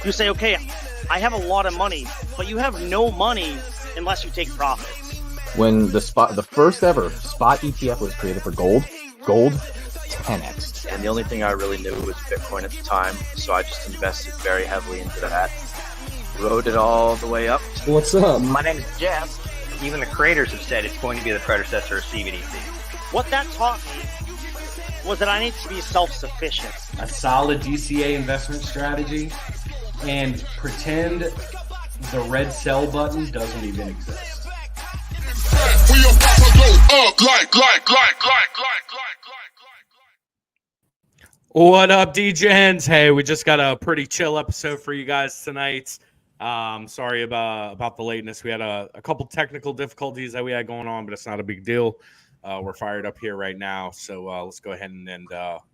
You say, okay, I have a lot of money, but you have no money unless you take profits. When the first ever spot ETF was created for gold 10x. And the only thing I really knew was Bitcoin at the time, so I just invested very heavily into that. Rode it all the way up. What's up? My name is Jeff. Even the creators have said it's going to be the predecessor of CBDC. What that taught me was that I need to be self-sufficient. A solid DCA investment strategy, and pretend the red sell button doesn't even exist. We about to go up like. What up, DJs? Hey, we just got a pretty chill episode for you guys tonight. Sorry about the lateness. We had a couple technical difficulties that we had going on, but it's not a big deal. We're fired up here right now, so let's go ahead and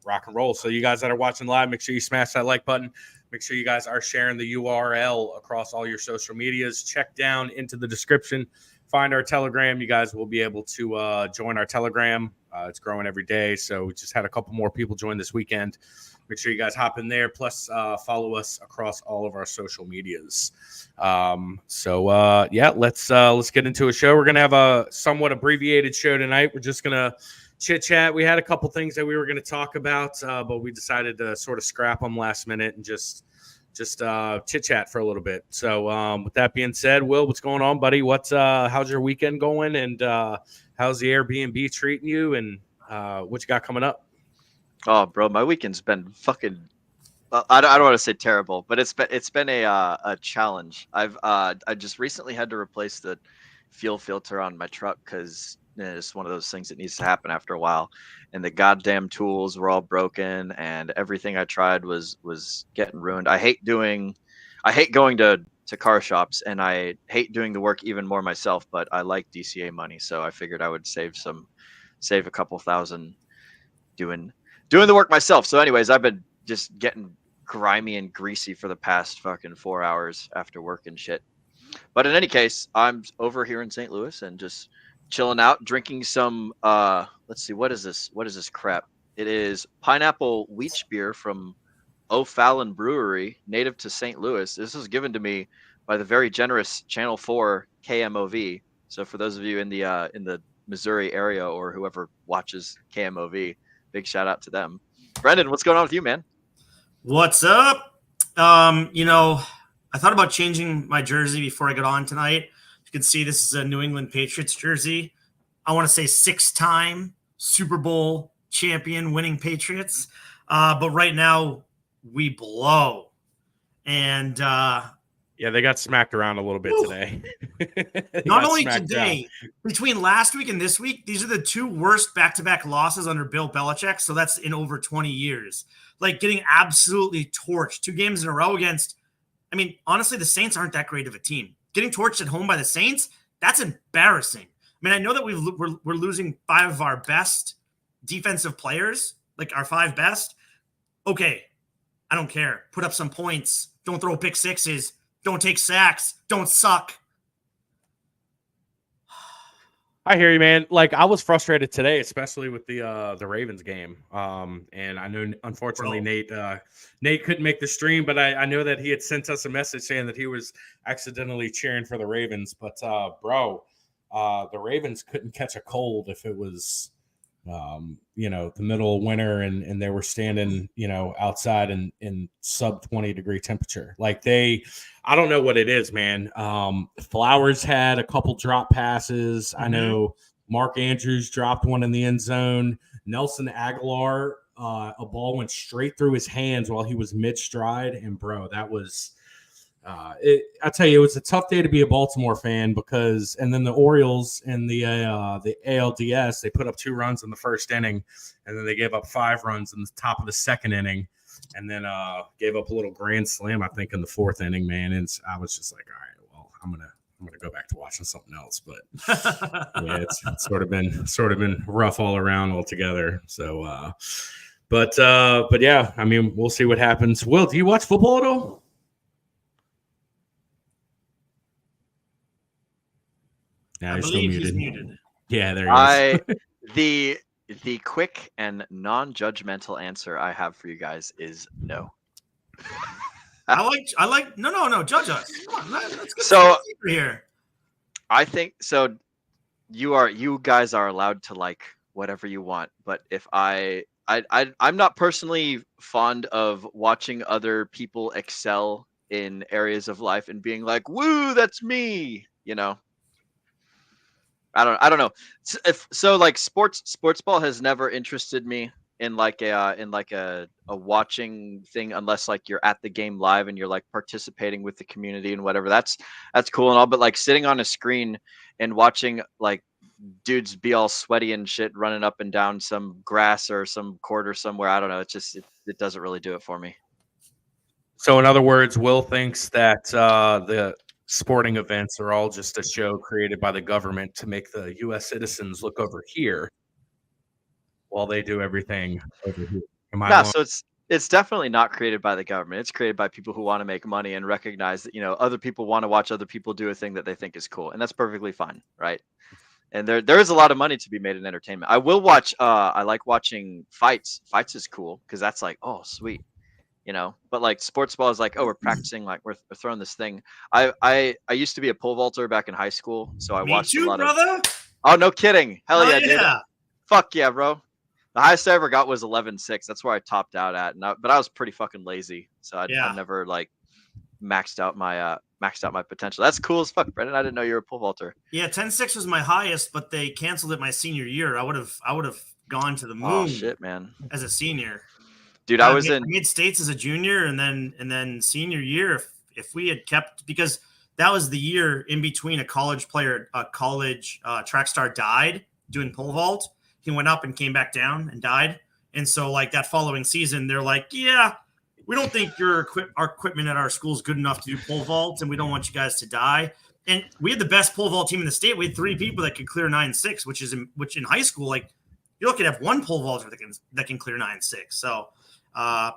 rock and roll. So you guys that are watching live, make sure you smash that like button. Make sure you guys are sharing the URL across all your social medias. Check down into the description. Find our Telegram. You guys will be able to join our Telegram. It's growing every day, so we just had a couple more people join this weekend. Make sure you guys hop in there. Plus, follow us across all of our social medias. Yeah, let's get into a show. We're gonna have a somewhat abbreviated show tonight. We're just gonna chit chat. We had a couple things that we were gonna talk about, but we decided to sort of scrap them last minute and just chit chat for a little bit. So with that being said, Will, what's going on, buddy? How's your weekend going? And how's the Airbnb treating you? And what you got coming up? Oh, bro, my weekend's been fucking. I don't want to say terrible, but it's been a challenge. I just recently had to replace the fuel filter on my truck because it's one of those things that needs to happen after a while. And the goddamn tools were all broken, and everything I tried was getting ruined. I hate going to car shops, and I hate doing the work even more myself. But I like DCA money, so I figured I would save a couple thousand doing the work myself. So anyways, I've been just getting grimy and greasy for the past fucking 4 hours after work and shit. But in any case, I'm over here in St. Louis and just chilling out, drinking some let's see, what is this crap? It is pineapple wheat beer from O'Fallon Brewery, native to St. Louis. This was given to me by the very generous Channel 4 KMOV. So for those of you in the Missouri area or whoever watches KMOV, big shout out to them. Brendan, what's going on with you, man? What's up? I thought about changing my jersey before I got on tonight. You can see this is a New England Patriots jersey. I want to say 6-time Super Bowl champion winning Patriots. But right now we blow. And yeah, they got smacked around a little bit today. Not only today, between last week and this week, these are the two worst back-to-back losses under Bill Belichick. So that's in over 20 years. Like getting absolutely torched 2 games in a row against, honestly, the Saints aren't that great of a team. Getting torched at home by the Saints, that's embarrassing. I know that we're losing 5 of our best defensive players, like our 5 best. Okay, I don't care. Put up some points. Don't throw pick sixes. Don't take sacks. Don't suck. I hear you, man. Like, I was frustrated today, especially with the Ravens game. And I know, unfortunately, Nate couldn't make the stream, but I know that he had sent us a message saying that he was accidentally cheering for the Ravens. But, the Ravens couldn't catch a cold if it was, the middle of winter and they were standing, outside in sub 20 degree temperature. Like I don't know what it is, man. Flowers had a couple drop passes. I know Mark Andrews dropped one in the end zone. Nelson Aguilar, a ball went straight through his hands while he was mid stride. And bro, that was, I tell you, it was a tough day to be a Baltimore fan and then the Orioles in the ALDS, they put up 2 runs in the first inning, and then they gave up 5 runs in the top of the second inning, and then gave up a little grand slam, I think, in the 4th inning, man. And I was just like, all right, well, I'm gonna go back to watching something else. But yeah, it's sort of been rough all around altogether. So, but yeah, we'll see what happens. Will, do you watch football at all? Yeah, he's still muted. Yeah, there he is. The quick and non-judgmental answer I have for you guys is no. I like. No. Judge us. Come on, let's get So here. I think so. You guys are allowed to like whatever you want, but if I'm not personally fond of watching other people excel in areas of life and being like, "Woo, that's me," you know. I don't know. So like sports ball has never interested me in like a watching thing unless like you're at the game live and you're like participating with the community and whatever. That's cool and all, but like sitting on a screen and watching like dudes be all sweaty and shit running up and down some grass or some court or somewhere, I don't know. It's just it doesn't really do it for me. So in other words, Will thinks that the sporting events are all just a show created by the government to make the U.S. citizens look over here while they do everything over here. Am I wrong? So it's definitely not created by the government. It's created by people who want to make money and recognize that, you know, other people want to watch other people do a thing that they think is cool, and that's perfectly fine, right? And there is a lot of money to be made in entertainment. I will watch. I like watching fights. Fights is cool because that's like, oh, sweet. You know, but like sports ball is like, oh, we're practicing, like we're throwing this thing. I used to be a pole vaulter back in high school, so I watched a lot brother? Oh, no kidding. Hell yeah, yeah. dude. Fuck yeah, bro. The highest I ever got was 11.6. That's where I topped out at. But I was pretty fucking lazy, so I never like maxed out my potential. That's cool as fuck, Brendan. I didn't know you were a pole vaulter. Yeah, 10.6 was my highest, but they canceled it my senior year. I would have gone to the moon. Oh shit, man. As a senior. Dude, I was in mid states as a junior, and then senior year. If we had kept, because that was the year in between a college track star died doing pole vault. He went up and came back down and died. And so like that following season, they're like, yeah, we don't think our equipment at our school is good enough to do pole vault, and we don't want you guys to die. And we had the best pole vault team in the state. We had 3 people that could clear 9.6, which in high school, like you're looking at 1 pole vaulter that can clear 9.6. So. I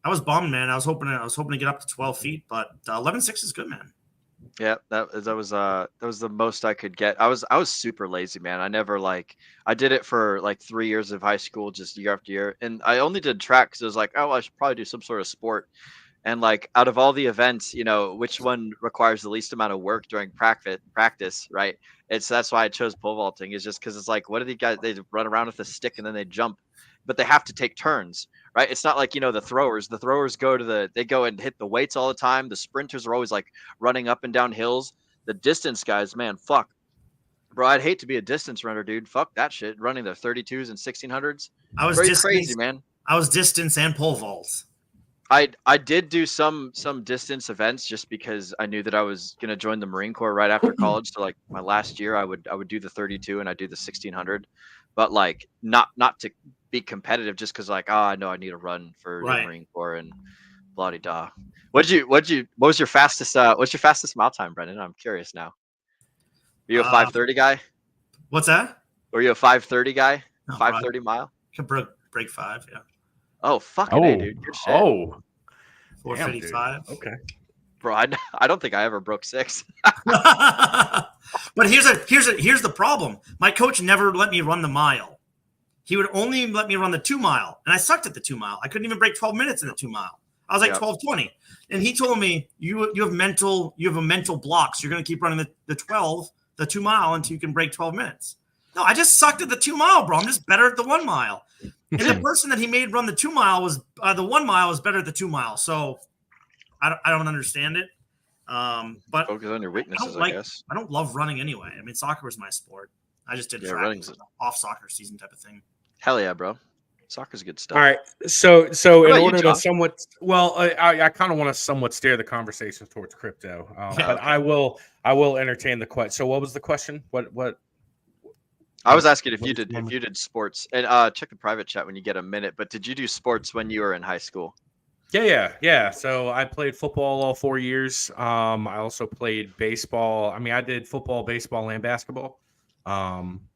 was bummed, man. I was hoping to get up to 12 feet, but 11.6 is good, man. Yeah, that was the most I could get. I was super lazy, man. I did it for like 3 years of high school, just year after year, and I only did track because I was like, oh, I should probably do some sort of sport. And like out of all the events, you know, which one requires the least amount of work during practice, right? That's why I chose pole vaulting. Is just because it's like, what do these guys? They run around with a stick and then they jump, but they have to take turns. Right, it's not like, you know, the throwers. The throwers they go and hit the weights all the time. The sprinters are always like running up and down hills. The distance guys, man, fuck, bro. I'd hate to be a distance runner, dude. Fuck that shit. Running the 32s and 1600s. I was crazy, man. I was distance and pole vaults. I did do some distance events just because I knew that I was gonna join the Marine Corps right after college. So like my last year, I would do the 32 and I do the 1600, but like not to be competitive, just because like, I know I need a run for the Marine Corps and blah de da. What was your fastest mile time, Brendan? I'm curious now. Were you a 5:30 guy? What's that? Were you a 5:30 guy? No, 5:30 mile? Could break 5, yeah. Oh fucking A, dude. Good shit. Oh, 4:55. Okay. Bro, I don't think I ever broke 6. But here's the problem. My coach never let me run the mile. He would only let me run the 2 mile, and I sucked at the 2 mile. I couldn't even break 12 minutes in the 2 mile. I was like 12:20, and he told me you have a mental block, so you're going to keep running the 2 mile until you can break 12 minutes. No, I just sucked at the 2 mile, bro. I'm just better at the 1 mile. And the person that he made run the 2 mile was the 1 mile was better at the 2 mile. So I don't understand it. But focus on your weaknesses, I guess. I don't love running anyway. I mean, soccer was my sport. I just did off soccer season type of thing. Hell yeah, bro. Soccer's good stuff. All right. So in order to somewhat, I kind of want to somewhat steer the conversation towards crypto, but okay. I will entertain the question. So what was the question? What? I was asking if you did sports, and check the private chat when you get a minute. But did you do sports when you were in high school? Yeah. So I played football all 4 years. I also played baseball. I mean, I did football, baseball, and basketball.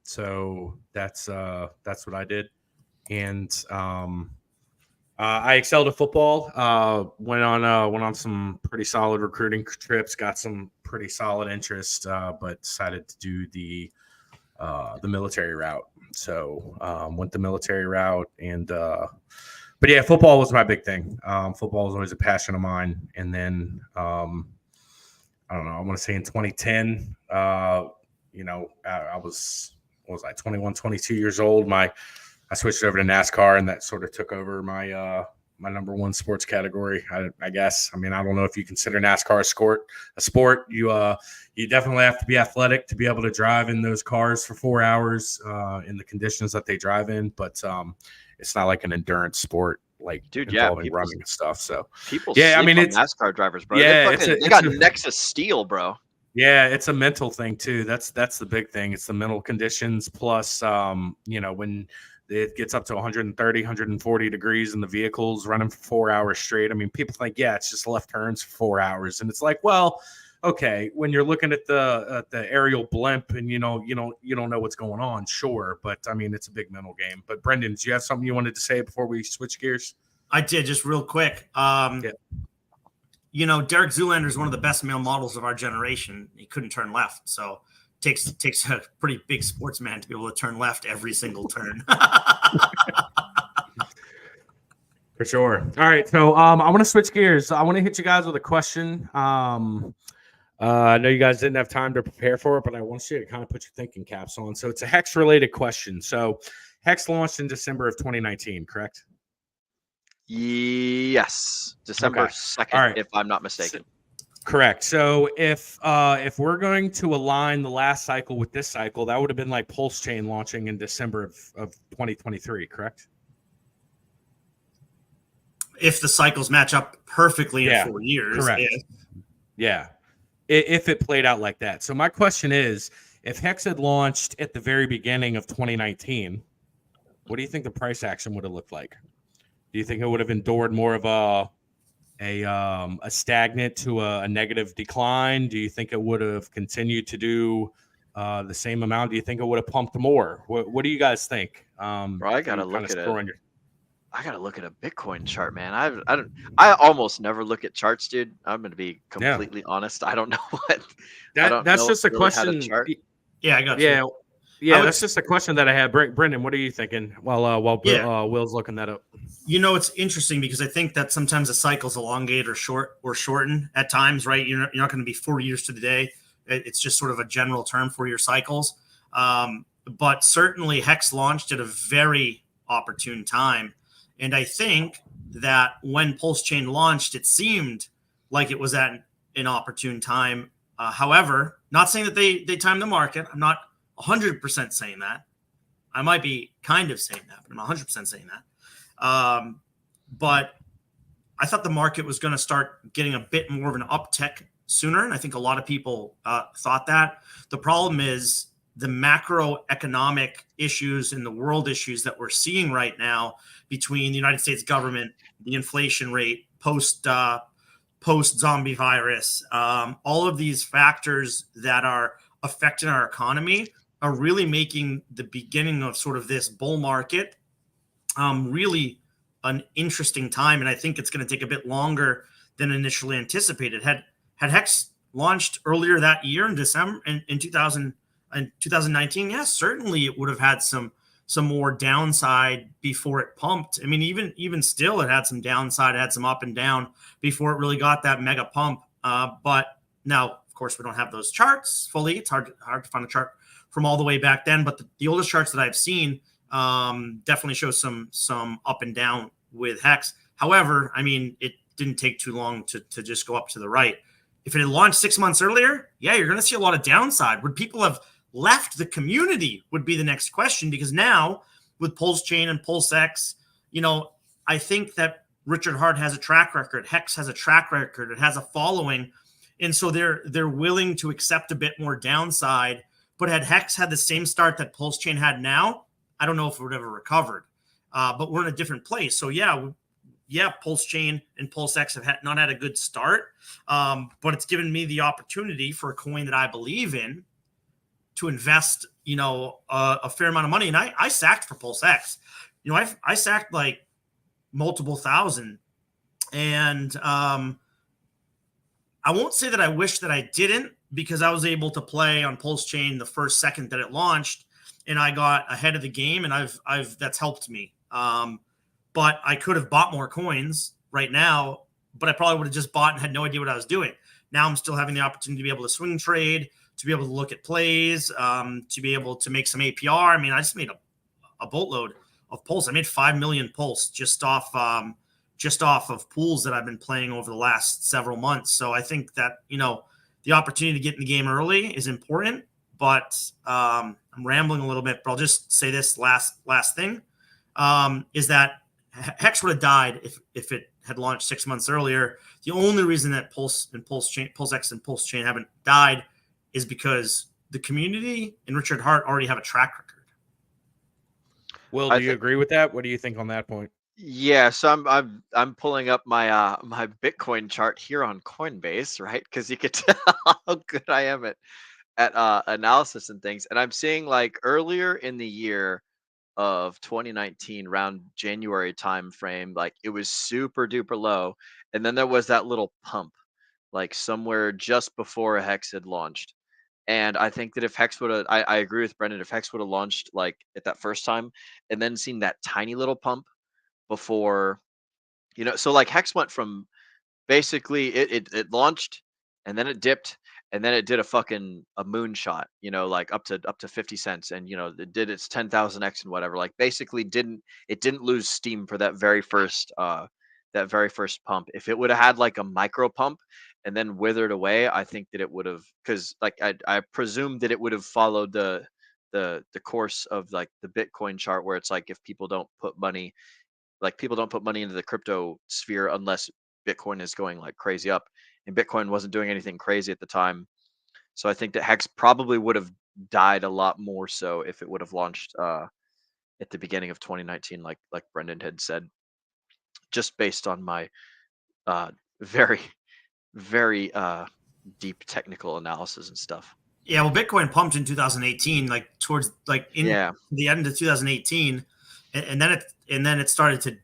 So that's what I did. And I excelled at football. Went on some pretty solid recruiting trips. Got some pretty solid interest, but decided to do the military route. So went the military route and But yeah, football was my big thing. Football was always a passion of mine. And then I don't know, I want to say in 2010, I was 21, 22 years old. I switched over to NASCAR, and that sort of took over my my number one sports category, I guess. I mean, I don't know if you consider NASCAR a sport. You definitely have to be athletic to be able to drive in those cars for 4 hours in the conditions that they drive in. But it's not like an endurance sport, like involving running and stuff. So people, I mean, it's NASCAR drivers, bro. Yeah, they got necks of steel, bro. Yeah, it's a mental thing too. That's the big thing. It's the mental conditions plus, when it gets up to 130, 140 degrees in the vehicles running for 4 hours straight. I mean, people think, yeah, it's just left turns for 4 hours. And it's like, well, okay, when you're looking at the aerial blimp and you don't know what's going on, sure. But I mean, it's a big mental game. But Brendan, do you have something you wanted to say before we switch gears? I did, just real quick. Derek Zoolander is one of the best male models of our generation. He couldn't turn left, so takes a pretty big sportsman to be able to turn left every single turn. For sure. All right, so I want to switch gears. I want to hit you guys with a question. I know you guys didn't have time to prepare for it, but I want you to kind of put your thinking caps on. So it's a Hex-related question. So Hex launched in December of 2019, correct? Yes, December 2nd, right. If I'm not mistaken. Correct. So if we're going to align the last cycle with this cycle, that would have been like Pulse Chain launching in December of 2023, correct? If the cycles match up perfectly in 4 years. Correct. Yeah. If it played out like that. So my question is, if Hex had launched at the very beginning of 2019, what do you think the price action would have looked like? Do you think it would have endured more of a stagnant to a negative decline? Do you think it would have continued to do the same amount? Do you think it would have pumped more? What do you guys think? Bro, I gotta look at it. I gotta look at a Bitcoin chart, man. I almost never look at charts, dude. I'm gonna be completely honest. I don't know what. That's just a question. Yeah, I got you. Yeah, that's just a question that I had. Brendan, what are you thinking while Will's looking that up? It's interesting because I think that sometimes the cycles elongate or shorten at times, right? You're not going to be 4 years to the day. It's just sort of a general term for your cycles. But certainly Hex launched at a very opportune time. And I think that when Pulse Chain launched, it seemed like it was at an opportune time. However, not saying that they timed the market. I'm not 100% saying that. I might be kind of saying that, but I'm not 100% saying that. But I thought the market was going to start getting a bit more of an uptick sooner. And I think a lot of people thought that. The problem is the macroeconomic issues and the world issues that we're seeing right now between the United States government, the inflation rate, post-zombie virus, all of these factors that are affecting our economy are really making the beginning of sort of this bull market really an interesting time. And I think it's going to take a bit longer than initially anticipated. Had Hex launched earlier that year in December in 2019, yes, certainly it would have had some more downside before it pumped. I mean, even still, it had some downside, it had some up and down before it really got that mega pump. But now, of course, we don't have those charts fully. It's hard to find a chart from all the way back then. But the oldest charts that I've seen definitely show some up and down with Hex. However, I mean, it didn't take too long to just go up to the right. If it had launched 6 months earlier, yeah, you're going to see a lot of downside. Would people have left the community would be the next question, because now with Pulse Chain and Pulse X, I think that Richard Hart has a track record. Hex has a track record. It has a following. And so they're willing to accept a bit more downside. But had Hex had the same start that Pulse Chain had now, I don't know if it would have ever recovered. But we're in a different place. So yeah, Pulse Chain and Pulse X have not had a good start. But it's given me the opportunity for a coin that I believe in to invest, a fair amount of money. And I sacked for Pulse X. I sacked like multiple thousand. And I won't say that I wish that I didn't, because I was able to play on Pulse Chain the first second that it launched, and I got ahead of the game, and I've that's helped me. But but I could have bought more coins right now, but I probably would have just bought and had no idea what I was doing. Now I'm still having the opportunity to be able to swing trade, to be able to look at plays, to be able to make some APR. I mean, I just made a boatload of pulls. I made 5 million pulls just off of pools that I've been playing over the last several months. So I think that, the opportunity to get in the game early is important, but I'm rambling a little bit, but I'll just say this last thing, is that Hex would have died if it had launched 6 months earlier. The only reason that Pulse X and Pulse Chain haven't died is because the community and Richard Hart already have a track record. Will, do you agree with that? What do you think on that point? Yeah, so I'm pulling up my my Bitcoin chart here on Coinbase, right? Because you could tell how good I am at analysis and things, and I'm seeing like earlier in the year of 2019, around January time frame, like it was super duper low, and then there was that little pump, like somewhere just before Hex had launched. And I think that if Hex would have, I agree with Brendan, if Hex would have launched like at that first time, and then seen that tiny little pump before, so like Hex went from basically it launched, and then it dipped, and then it did a moonshot, like up to 50 cents, and it did its 10,000x and whatever. Like basically didn't lose steam for that very first pump. If it would have had like a micro pump and then withered away, I think that it would have, because like I presume that it would have followed the course of like the Bitcoin chart, where it's like if people don't put money into the crypto sphere unless Bitcoin is going like crazy up, and Bitcoin wasn't doing anything crazy at the time. So I think that Hex probably would have died a lot more so if it would have launched at the beginning of 2019, like Brendan had said, just based on my very, very deep technical analysis and stuff. Yeah, well, Bitcoin pumped in 2018, like towards like in the end of 2018, and then it started to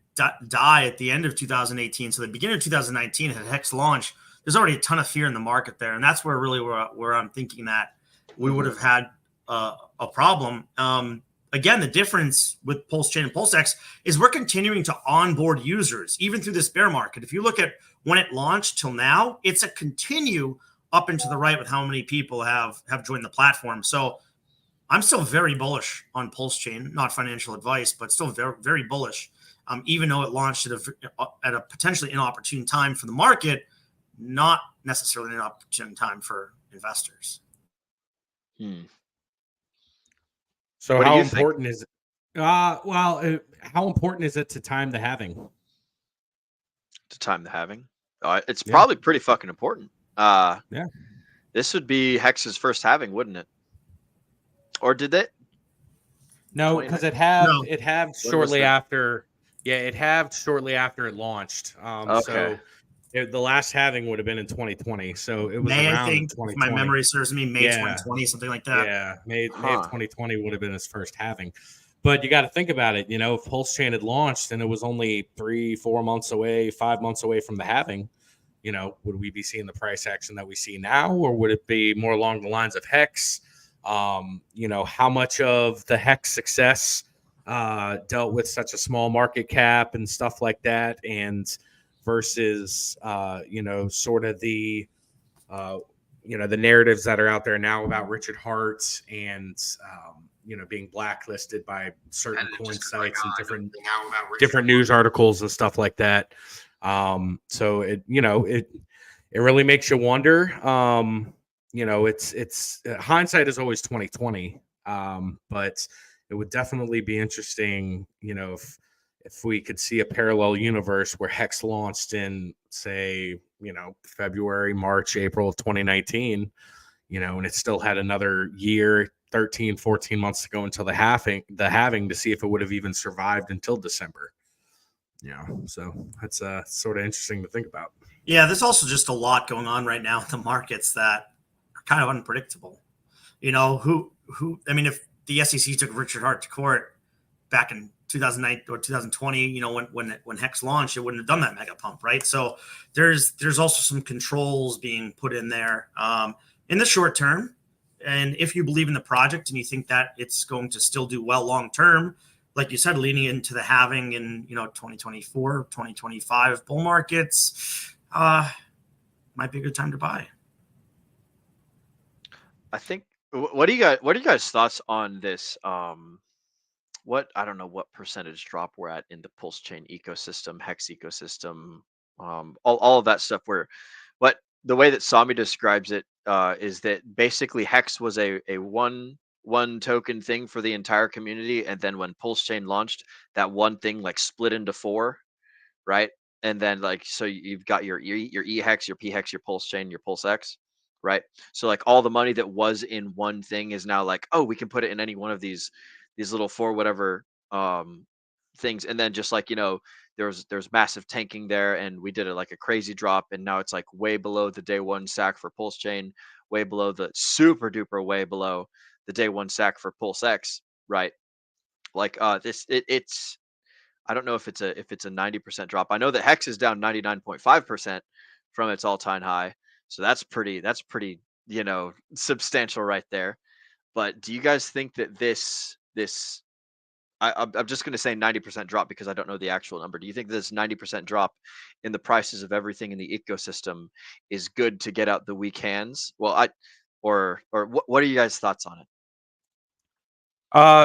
die at the end of 2018. So the beginning of 2019 had Hex launch. There's already a ton of fear in the market there, and that's where I'm thinking that we would have had a problem. Again, the difference with Pulse Chain and Pulse X is we're continuing to onboard users even through this bear market. If you look at when it launched till now, it's a continue up and to the right with how many people have joined the platform. So I'm still very bullish on Pulse Chain, not financial advice, but still very, very bullish. Even though it launched at a potentially inopportune time for the market, not necessarily an opportune time for investors. So how important is it? How important is it to time the halving? To time the halving? It's probably pretty fucking important. This would be Hex's first halving, wouldn't it? Or did it? No, because it halved shortly after. Yeah, it halved shortly after it launched. Okay. So the last halving would have been in 2020. So it was May, around I think, 2020. if my memory serves me, May 2020, something like that. Yeah, May of 2020 would have been his first halving. But you got to think about it. If Pulse Chain had launched and it was only 3-4 months away, 5 months away from the halving, would we be seeing the price action that we see now, or would it be more along the lines of Hex? How much of the Hex success dealt with such a small market cap and stuff like that, and versus sort of the the narratives that are out there now about Richard Hart and being blacklisted by certain coin sites and different news articles and stuff like that. So it really makes you wonder. It's hindsight is always 2020. But it would definitely be interesting, if we could see a parallel universe where Hex launched in, say, February, March, April of 2019, and it still had another year, 13, 14 months to go until the halving to see if it would have even survived until December. So that's sort of interesting to think about. Yeah, there's also just a lot going on right now in the markets that are kind of unpredictable. If the SEC took Richard Hart to court back in 2009 or 2020, when Hex launched, it wouldn't have done that mega pump, right? So there's also some controls being put in there in the short term. And if you believe in the project and you think that it's going to still do well long term, like you said, leaning into the halving in 2024, 2025 bull markets, might be a good time to buy. I think. What do you guys thoughts on this? I don't know what percentage drop we're at in the Pulse Chain ecosystem, Hex ecosystem, all of that stuff. What the way that Sami describes it is that basically Hex was a one token thing for the entire community, and then when Pulse Chain launched, that one thing like split into 4, right? And then like so you've got your E Hex, your P Hex, your Pulse Chain, your Pulse X, right? So like all the money that was in one thing is now like, oh, we can put it in any one of these little 4 whatever things. And then just like there's massive tanking there, and we did it like a crazy drop, and now it's like way below the day 1 sack for Pulse Chain, way below the super duper way below the day 1 sack for Pulse X, right? Like it's I don't know if it's a 90% drop. I know that Hex is down 99.5% from its all-time high, so that's pretty substantial right there. But do you guys think that this I'm just going to say 90% drop because I don't know the actual number. Do you think this 90% drop in the prices of everything in the ecosystem is good to get out the weak hands? Well, or what are you guys' thoughts on it?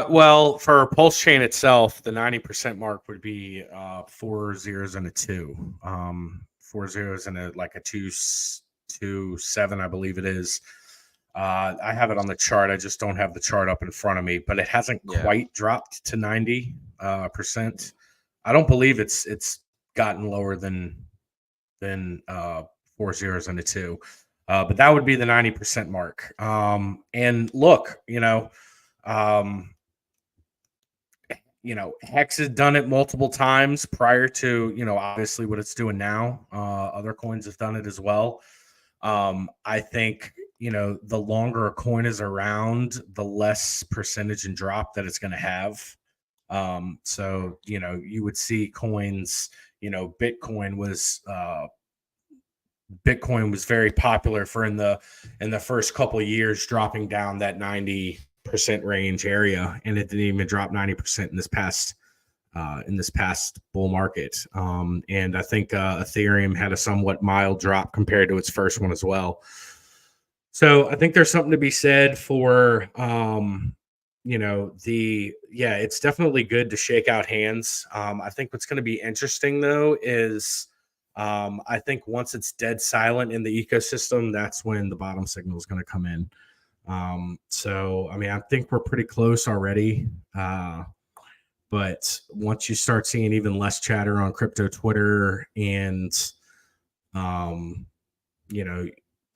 Well, for Pulse Chain itself, the 90% mark would be 4 zeros and a 2. 4 zeros and a 2.7, I believe it is. I have it on the chart. I just don't have the chart up in front of me, but it hasn't quite dropped to 90%. I don't believe it's gotten lower than 4 zeros and a 2. But that would be the 90% mark. And look, Hex has done it multiple times prior to, obviously what it's doing now. Other coins have done it as well. I think, the longer a coin is around, the less percentage and drop that it's going to have. So, you would see coins, Bitcoin was very popular for in the first couple of years, dropping down that 90% range area, and it didn't even drop 90% in this past bull market. And I think Ethereum had a somewhat mild drop compared to its first one as well. So I think there's something to be said for it's definitely good to shake out hands. I think what's going to be interesting though is I think once it's dead silent in the ecosystem, that's when the bottom signal is going to come in. So, I mean, I think we're pretty close already. But once you start seeing even less chatter on crypto Twitter and,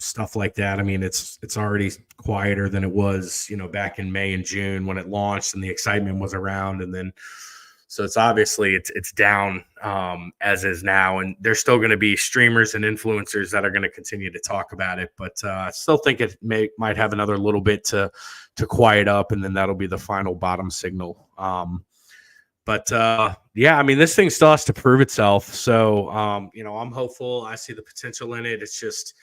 stuff like that, I mean, it's already quieter than it was, back in May and June when it launched and the excitement was around. And then, so it's obviously it's down as is now, and there's still going to be streamers and influencers that are going to continue to talk about it. But I still think it might have another little bit to quiet up, and then that'll be the final bottom signal. But I mean, this thing still has to prove itself. So I'm hopeful. I see the potential in it. It's just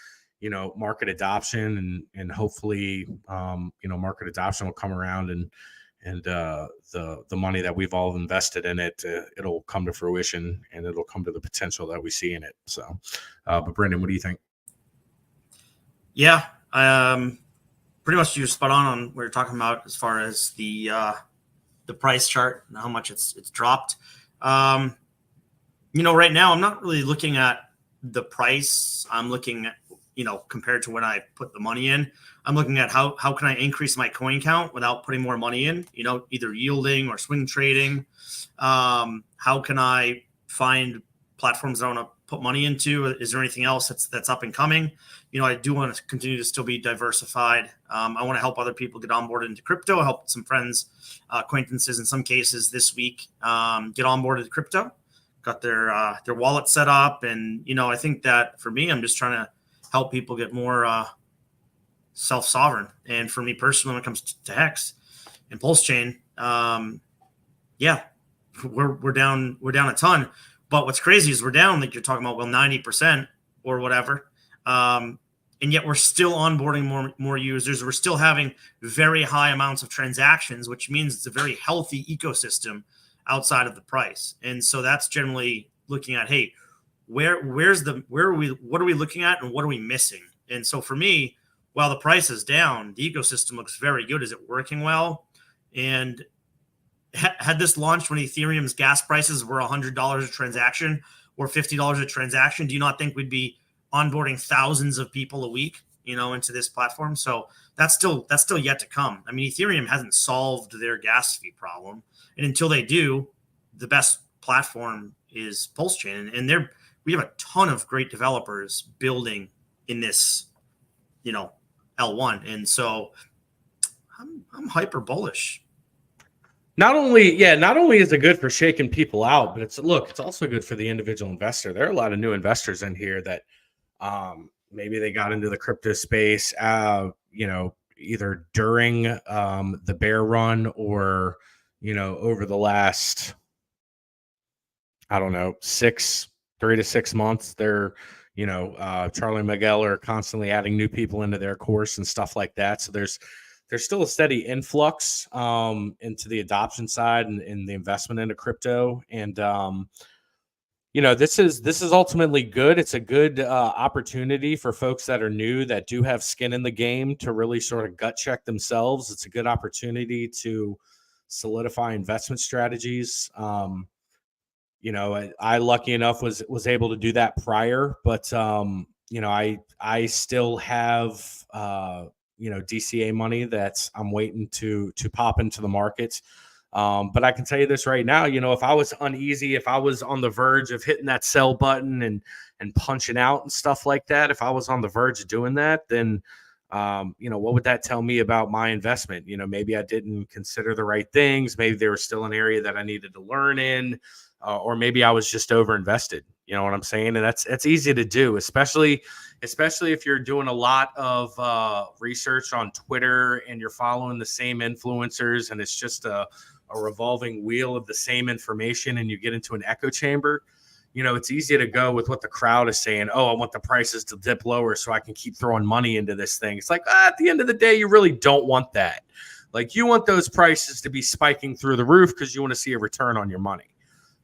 market adoption, and hopefully market adoption will come around, and the money that we've all invested in it, it'll come to fruition, and it'll come to the potential that we see in it. So, but Brendan, what do you think? Yeah, pretty much you're spot on what you're talking about as far as the price chart and how much it's dropped. Right now I'm not really looking at the price. I'm looking at, compared to when I put the money in, I'm looking at how can I increase my coin count without putting more money in, either yielding or swing trading. How can I find platforms I want to put money into? Is there anything else that's up and coming? I do want to continue to still be diversified. I want to help other people get onboarded into crypto. I helped some friends, acquaintances in some cases this week, get onboarded to crypto, got their wallet set up. And, I think that for me, I'm just trying to help people get more self-sovereign. And for me personally, when it comes to Hex and Pulse Chain, we're down a ton. But what's crazy is we're down, like you're talking about, 90% or whatever. And yet we're still onboarding more users. We're still having very high amounts of transactions, which means it's a very healthy ecosystem. outside of the price. And so that's generally looking at, hey, what are we looking at and what are we missing? And so for me, while the price is down, the ecosystem looks very good. Is it working well? And had this launched when Ethereum's gas prices were $100 a transaction or $50 a transaction, do you not think we'd be onboarding thousands of people a week, into this platform? So that's still yet to come. I mean, Ethereum hasn't solved their gas fee problem. And until they do, the best platform is Pulse Chain. And we have a ton of great developers building in this, L1. And so I'm hyper bullish. Not only is it good for shaking people out, but it's also good for the individual investor. There are a lot of new investors in here that maybe they got into the crypto space, either during the bear run or, over the last, I don't know, 3 to 6 months. They're, Charlie and Miguel are constantly adding new people into their course and stuff like that. So there's still a steady influx into the adoption side and the investment into crypto. And, this is ultimately good. It's a good opportunity for folks that are new, that do have skin in the game, to really sort of gut check themselves. It's a good opportunity to solidify investment strategies. I lucky enough was able to do that prior, but I still have DCA money that I'm waiting to pop into the market. But I can tell you this right now, if I was uneasy, if I was on the verge of hitting that sell button and punching out and stuff like that, if I was on the verge of doing that, then what would that tell me about my investment? Maybe I didn't consider the right things. Maybe there was still an area that I needed to learn in. Or maybe I was just overinvested. You know what I'm saying? And that's easy to do, especially if you're doing a lot of research on Twitter and you're following the same influencers, and it's just a revolving wheel of the same information, and you get into an echo chamber. It's easy to go with what the crowd is saying. Oh, I want the prices to dip lower so I can keep throwing money into this thing. It's like, at the end of the day, you really don't want that. Like, you want those prices to be spiking through the roof because you want to see a return on your money.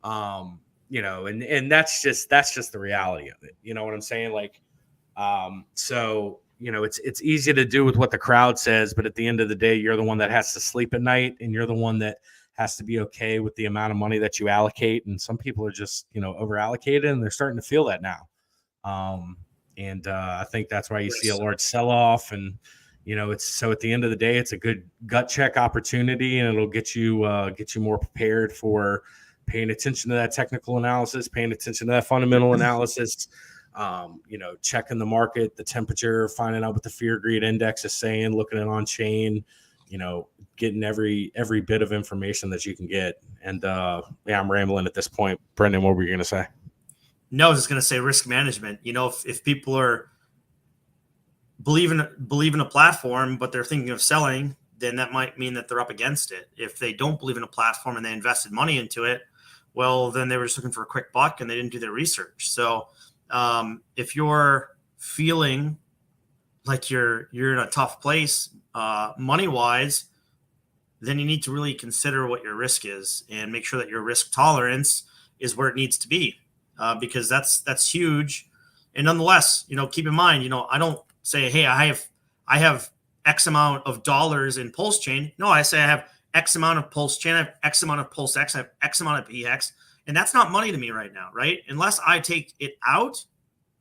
And that's just the reality of it. You know what I'm saying? Like, it's easy to do with what the crowd says, but at the end of the day, you're the one that has to sleep at night, and you're the one that has to be okay with the amount of money that you allocate. And some people are just, over allocated, and they're starting to feel that now. I think that's why you see a large sell off, and, so at the end of the day, it's a good gut check opportunity, and it'll get you more prepared for paying attention to that technical analysis, paying attention to that fundamental analysis, checking the market, the temperature, finding out what the fear greed index is saying, looking at on chain, getting every bit of information that you can get. And I'm rambling at this point. Brendan, what were you going to say? No, I was just going to say risk management. If people are believe in a platform, but they're thinking of selling, then that might mean that they're up against it. If they don't believe in a platform and they invested money into it, well, then they were just looking for a quick buck and they didn't do their research. So if you're feeling like you're in a tough place money-wise, then you need to really consider what your risk is and make sure that your risk tolerance is where it needs to be, because that's huge. And nonetheless, keep in mind, I don't say, hey, I have X amount of dollars in Pulse Chain. No, I say I have X amount of Pulse Chain, I have X amount of Pulse X, I have X amount of PX. And that's not money to me right now, right? Unless I take it out,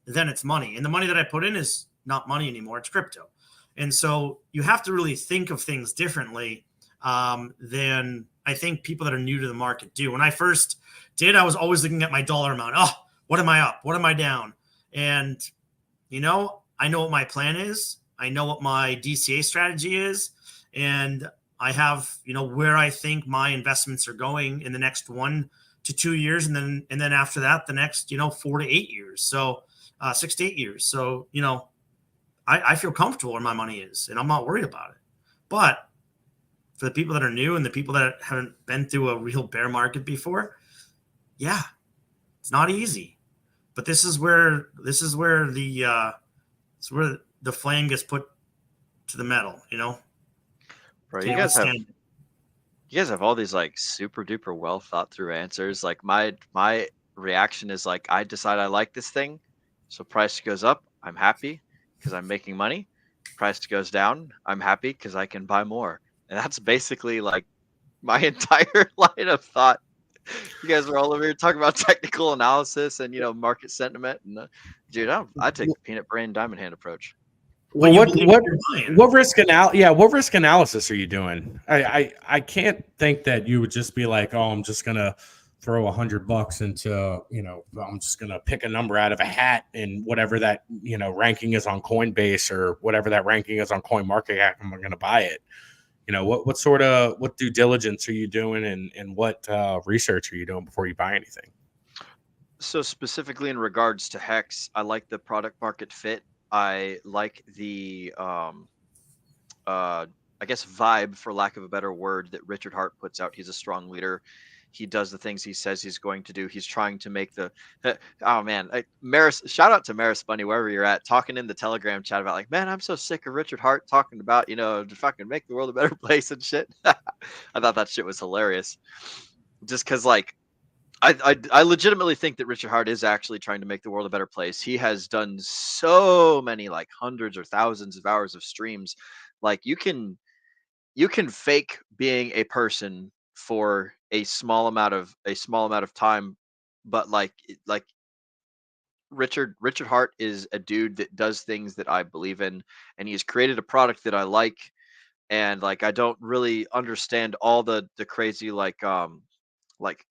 then it's money. And the money that I put in is not money anymore. It's crypto. And so you have to really think of things differently than I think people that are new to the market do. When I first did, I was always looking at my dollar amount. Oh, what am I up? What am I down? And, I know what my plan is. I know what my DCA strategy is. And I have, where I think my investments are going in the next 1 to 2 years. And then after that, the next, 4 to 8 years. So 6 to 8 years. So, I feel comfortable where my money is and I'm not worried about it. But for the people that are new and the people that haven't been through a real bear market before, yeah, it's not easy. But this is where the flame gets put to the metal, Bro, you You guys have all these like super duper well thought through answers. Like my reaction is like, I decide I like this thing, so price goes up, I'm happy because I'm making money. Price goes down, I'm happy because I can buy more. And that's basically like my entire line of thought. You guys are all over here talking about technical analysis and market sentiment. And dude, I take the peanut brain diamond hand approach. Well, you what believe what you're buying. what risk what risk analysis are you doing? I can't think that you would just be like, oh, I'm just gonna throw $100 into, I'm just gonna pick a number out of a hat and whatever that ranking is on Coinbase or whatever that ranking is on CoinMarketCap, I'm gonna buy it. What due diligence are you doing and what research are you doing before you buy anything? So specifically in regards to Hex, I like the product market fit. I like the I guess vibe, for lack of a better word, that Richard Hart puts out. He's a strong leader. He does the things he says he's going to do. He's trying to make Maris, shout out to Maris Bunny, wherever you're at, talking in the Telegram chat about like, man, I'm so sick of Richard Hart talking about, to fucking make the world a better place and shit. I thought that shit was hilarious. Just because like, I legitimately think that Richard Hart is actually trying to make the world a better place. He has done so many, like hundreds or thousands of hours of streams. Like you can fake being a person for a small amount of time, but like Richard Hart is a dude that does things that I believe in, and he's created a product that I like. And like I don't really understand all the crazy like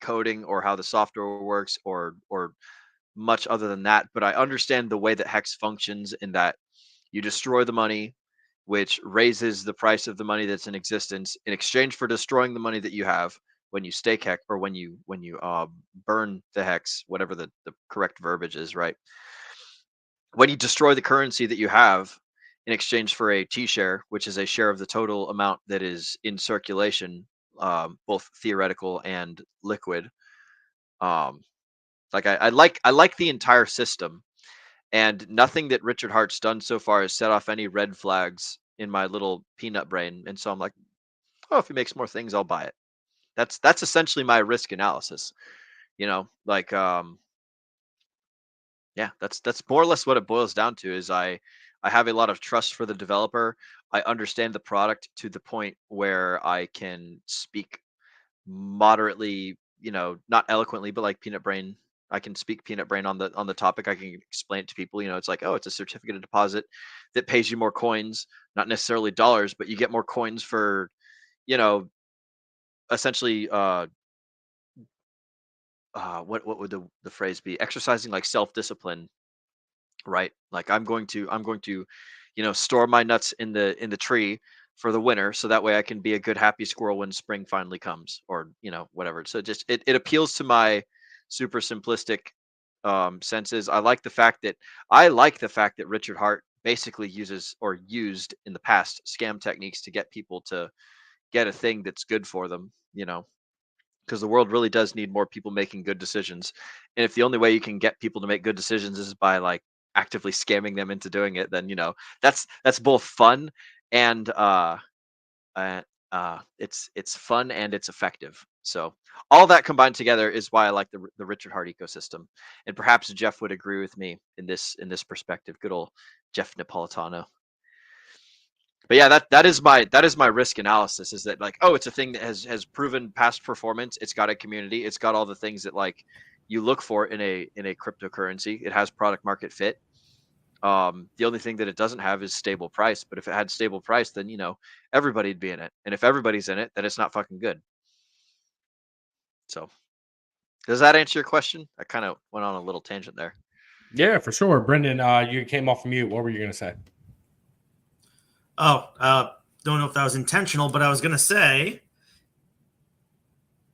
coding or how the software works or much other than that, but I understand the way that Hex functions in that you destroy the money, which raises the price of the money that's in existence in exchange for destroying the money that you have when you stake Hex, or when you burn the Hex, whatever the correct verbiage is, right? When you destroy the currency that you have in exchange for a T-share, which is a share of the total amount that is in circulation, both theoretical and liquid. Like I like the entire system, and nothing that Richard Hart's done so far has set off any red flags in my little peanut brain. And so I'm like, oh, if he makes more things, I'll buy it. That's essentially my risk analysis. Like yeah, that's more or less what it boils down to. Is I have a lot of trust for the developer. I understand the product to the point where I can speak moderately, not eloquently, but like peanut brain. I can speak peanut brain on the topic. I can explain it to people. It's like, oh, it's a certificate of deposit that pays you more coins, not necessarily dollars, but you get more coins for, essentially, what would the phrase be? Exercising like self-discipline, right? Like I'm going to, store my nuts in the tree for the winter, so that way I can be a good happy squirrel when spring finally comes, or whatever. So just it appeals to my super simplistic senses. I like the fact that Richard Hart basically used in the past scam techniques to get people to get a thing that's good for them, because the world really does need more people making good decisions. And if the only way you can get people to make good decisions is by like actively scamming them into doing it, then that's both fun and it's fun and it's effective. So all that combined together is why I like the Richard Hart ecosystem. And perhaps Jeff would agree with me in this perspective. Good old Jeff Napolitano. But yeah, that is my risk analysis, is that like, oh, it's a thing that has proven past performance. It's got a community. It's got all the things that like you look for in a cryptocurrency. It has product market fit. The only thing that it doesn't have is stable price. But if it had stable price, then everybody'd be in it. And if everybody's in it, then it's not fucking good. So does that answer your question? I kind of went on a little tangent there. Yeah, for sure. Brendan, you came off mute. What were you gonna say? Oh, don't know if that was intentional, but I was going to say,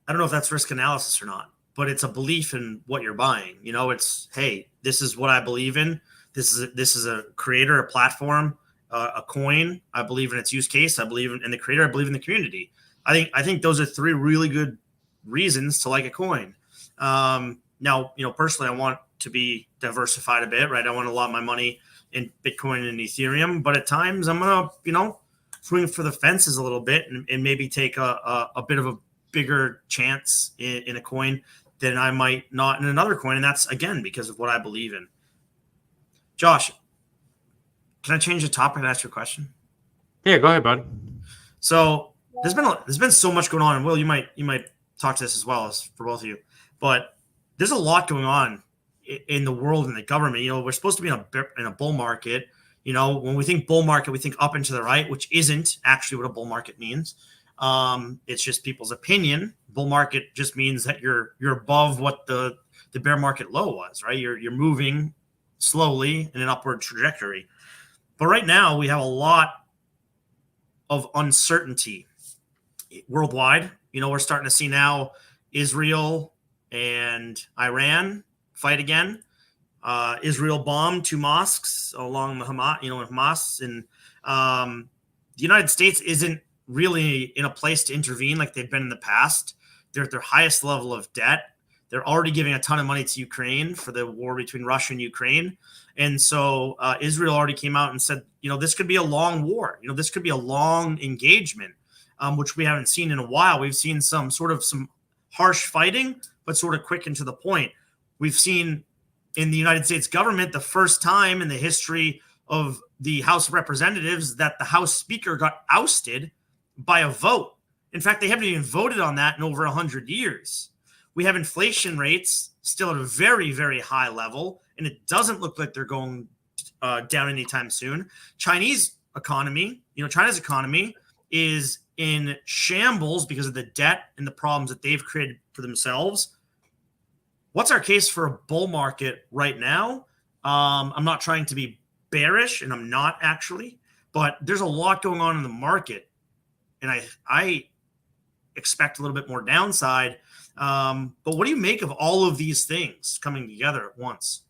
I don't know if that's risk analysis or not, but it's a belief in what you're buying. It's, hey, this is what I believe in. This is a creator, a platform, a coin. I believe in its use case. I believe in the creator. I believe in the community. I think those are three really good reasons to like a coin. Now, personally, I want to be diversified a bit, right? I want to lot my money in Bitcoin and Ethereum, but at times I'm gonna, swing for the fences a little bit and maybe take a bit of a bigger chance in a coin than I might not in another coin. And that's, again, because of what I believe in. Josh, can I change the topic and ask you a question? Yeah, go ahead, buddy. So there's been so much going on, and Will, you might talk to this as well as for both of you, but there's a lot going on in the world and the government. You know, we're supposed to be in a bull market. You know, when we think bull market, we think up and to the right, which isn't actually what a bull market means. It's just people's opinion. Bull market just means that you're above what the bear market low was, right? You're moving slowly in an upward trajectory. But right now we have a lot of uncertainty worldwide. You know, we're starting to see now Israel and Iran fight again. Israel bombed 2 mosques along the Hamas, and the United States isn't really in a place to intervene like they've been in the past. They're at their highest level of debt. They're already giving a ton of money to Ukraine for the war between Russia and Ukraine. And so Israel already came out and said, you know, this could be a long war. You know, this could be a long engagement, which we haven't seen in a while. We've seen some harsh fighting, but sort of quick and to the point. We've seen in the United States government the first time in the history of the House of Representatives that the House Speaker got ousted by a vote. In fact, they haven't even voted on that in over 100 years. We have inflation rates still at a very, very high level, and it doesn't look like they're going down anytime soon. China's economy is in shambles because of the debt and the problems that they've created for themselves. What's our case for a bull market right now? I'm not trying to be bearish, and I'm not actually, but there's a lot going on in the market, and I expect a little bit more downside. But what do you make of all of these things coming together at once?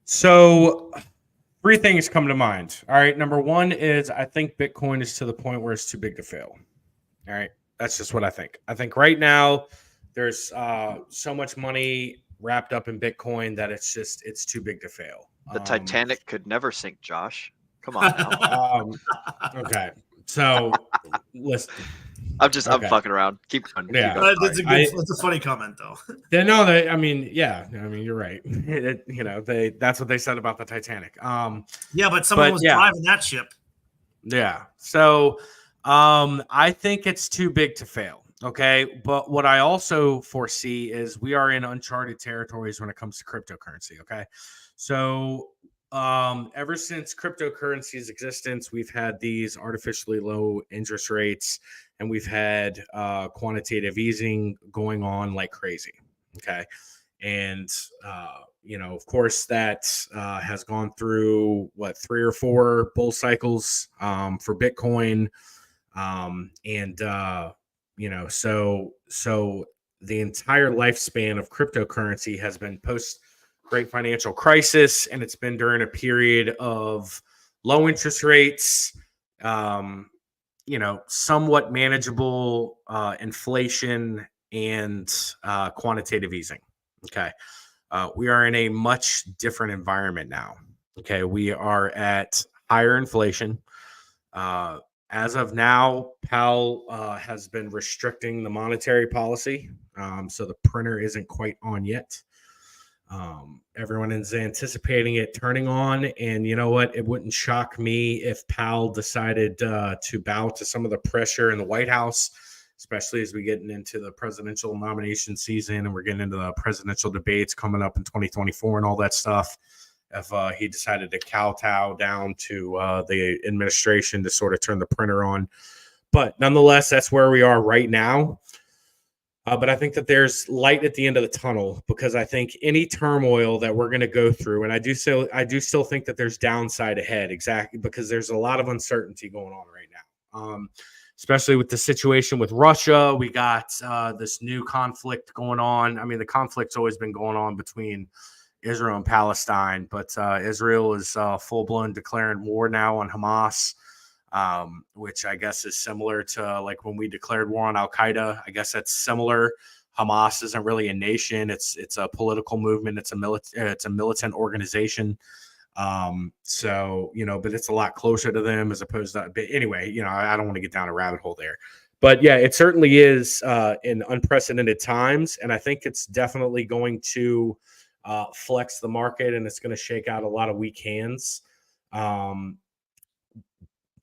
So 3 things come to mind. All right. Number 1 is I think Bitcoin is to the point where it's too big to fail. All right. That's just what I think. I think right now there's so much money wrapped up in Bitcoin that it's too big to fail. The Titanic could never sink, Josh. Come on now. Okay. So listen. I'm fucking around. Keep going. Yeah. That's a funny comment, though. You're right. That's what they said about the Titanic. But someone was driving that ship. Yeah. So I think it's too big to fail. Okay. But what I also foresee is we are in uncharted territories when it comes to cryptocurrency. Okay. So ever since cryptocurrency's existence, we've had these artificially low interest rates, and we've had quantitative easing going on like crazy. Okay. And, of course, that has gone through 3 or 4 bull cycles for Bitcoin. So the entire lifespan of cryptocurrency has been post Great Financial Crisis, and it's been during a period of low interest rates, somewhat manageable inflation, and quantitative easing. Okay. We are in a much different environment now. Okay. We are at higher inflation. As of now, Powell has been restricting the monetary policy. So the printer isn't quite on yet. Everyone is anticipating it turning on, and you know what? It wouldn't shock me if Powell decided to bow to some of the pressure in the White House, especially as we get into the presidential nomination season and we're getting into the presidential debates coming up in 2024 and all that stuff. If he decided to kowtow down to the administration to sort of turn the printer on. But nonetheless, that's where we are right now. But I think that there's light at the end of the tunnel, because I think any turmoil that we're going to go through, and I do still think that there's downside ahead, exactly because there's a lot of uncertainty going on right now, especially with the situation with Russia. We got this new conflict going on. I mean, the conflict's always been going on between Israel and Palestine, but Israel is full-blown declaring war now on Hamas. Which I guess is similar to like when we declared war on Al-Qaeda. I guess that's similar. Hamas isn't really a nation. It's a political movement. It's a militant organization. So, but it's a lot closer to them as opposed to, but anyway, I don't want to get down a rabbit hole there. But yeah, it certainly is in unprecedented times. And I think it's definitely going to flex the market, and it's going to shake out a lot of weak hands. I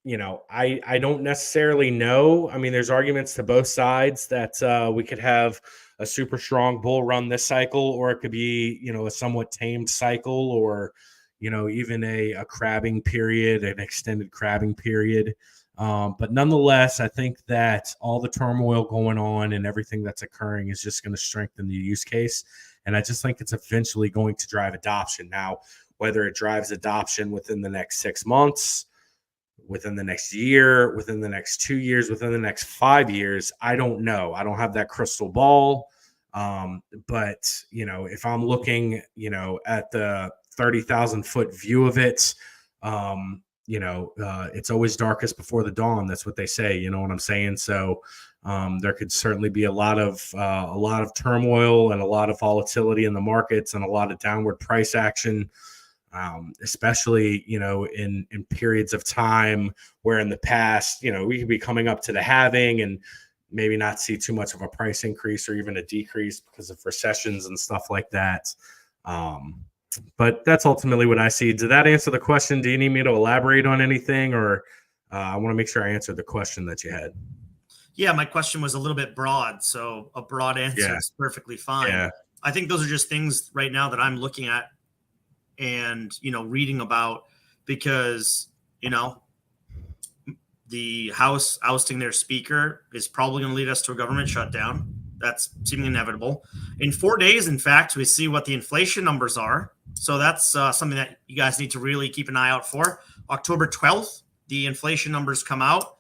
don't necessarily know. I mean, there's arguments to both sides that we could have a super strong bull run this cycle, or it could be, a somewhat tamed cycle, or, even a crabbing period, an extended crabbing period. But nonetheless, I think that all the turmoil going on and everything that's occurring is just going to strengthen the use case. And I just think it's eventually going to drive adoption. Now, whether it drives adoption within the next 6 months, within the next year, within the next 2 years, within the next 5 years, I don't know. I don't have that crystal ball. But, if I'm looking, at the 30,000 foot view of it, it's always darkest before the dawn. That's what they say. You know what I'm saying? So there could certainly be a lot of turmoil and a lot of volatility in the markets and a lot of downward price action, especially, in periods of time where in the past, we could be coming up to the halving and maybe not see too much of a price increase or even a decrease because of recessions and stuff like that. But that's ultimately what I see. Did that answer the question? Do you need me to elaborate on anything, or I want to make sure I answered the question that you had? Yeah, my question was a little bit broad, so a broad answer is perfectly fine. Yeah. I think those are just things right now that I'm looking at and, reading about, because, the House ousting their speaker is probably going to lead us to a government shutdown. That's seemingly inevitable. In 4 days, in fact, we see what the inflation numbers are. So that's something that you guys need to really keep an eye out for. October 12th, the inflation numbers come out.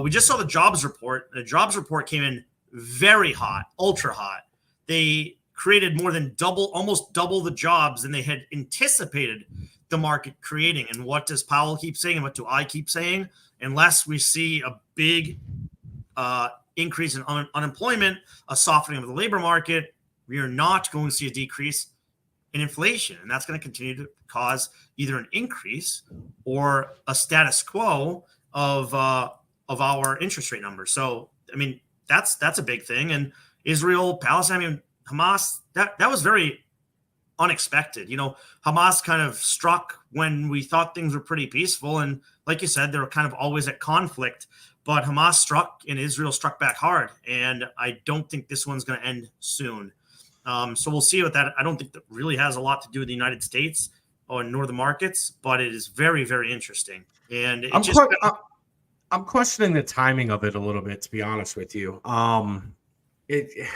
We just saw the jobs report. The jobs report came in very hot, ultra hot. They created almost double the jobs than they had anticipated the market creating. And what does Powell keep saying? And what do I keep saying? Unless we see a big increase in unemployment, a softening of the labor market, we are not going to see a decrease in inflation. And that's going to continue to cause either an increase or a status quo of our interest rate numbers. So, I mean, that's a big thing. And Israel, Palestine, Hamas, that was very unexpected. Hamas kind of struck when we thought things were pretty peaceful. And like you said, they were kind of always at conflict. But Hamas struck and Israel struck back hard. And I don't think this one's going to end soon. So we'll see with that. I don't think that really has a lot to do with the United States or nor the markets, but it is very, very interesting. And I'm questioning the timing of it a little bit, to be honest with you. It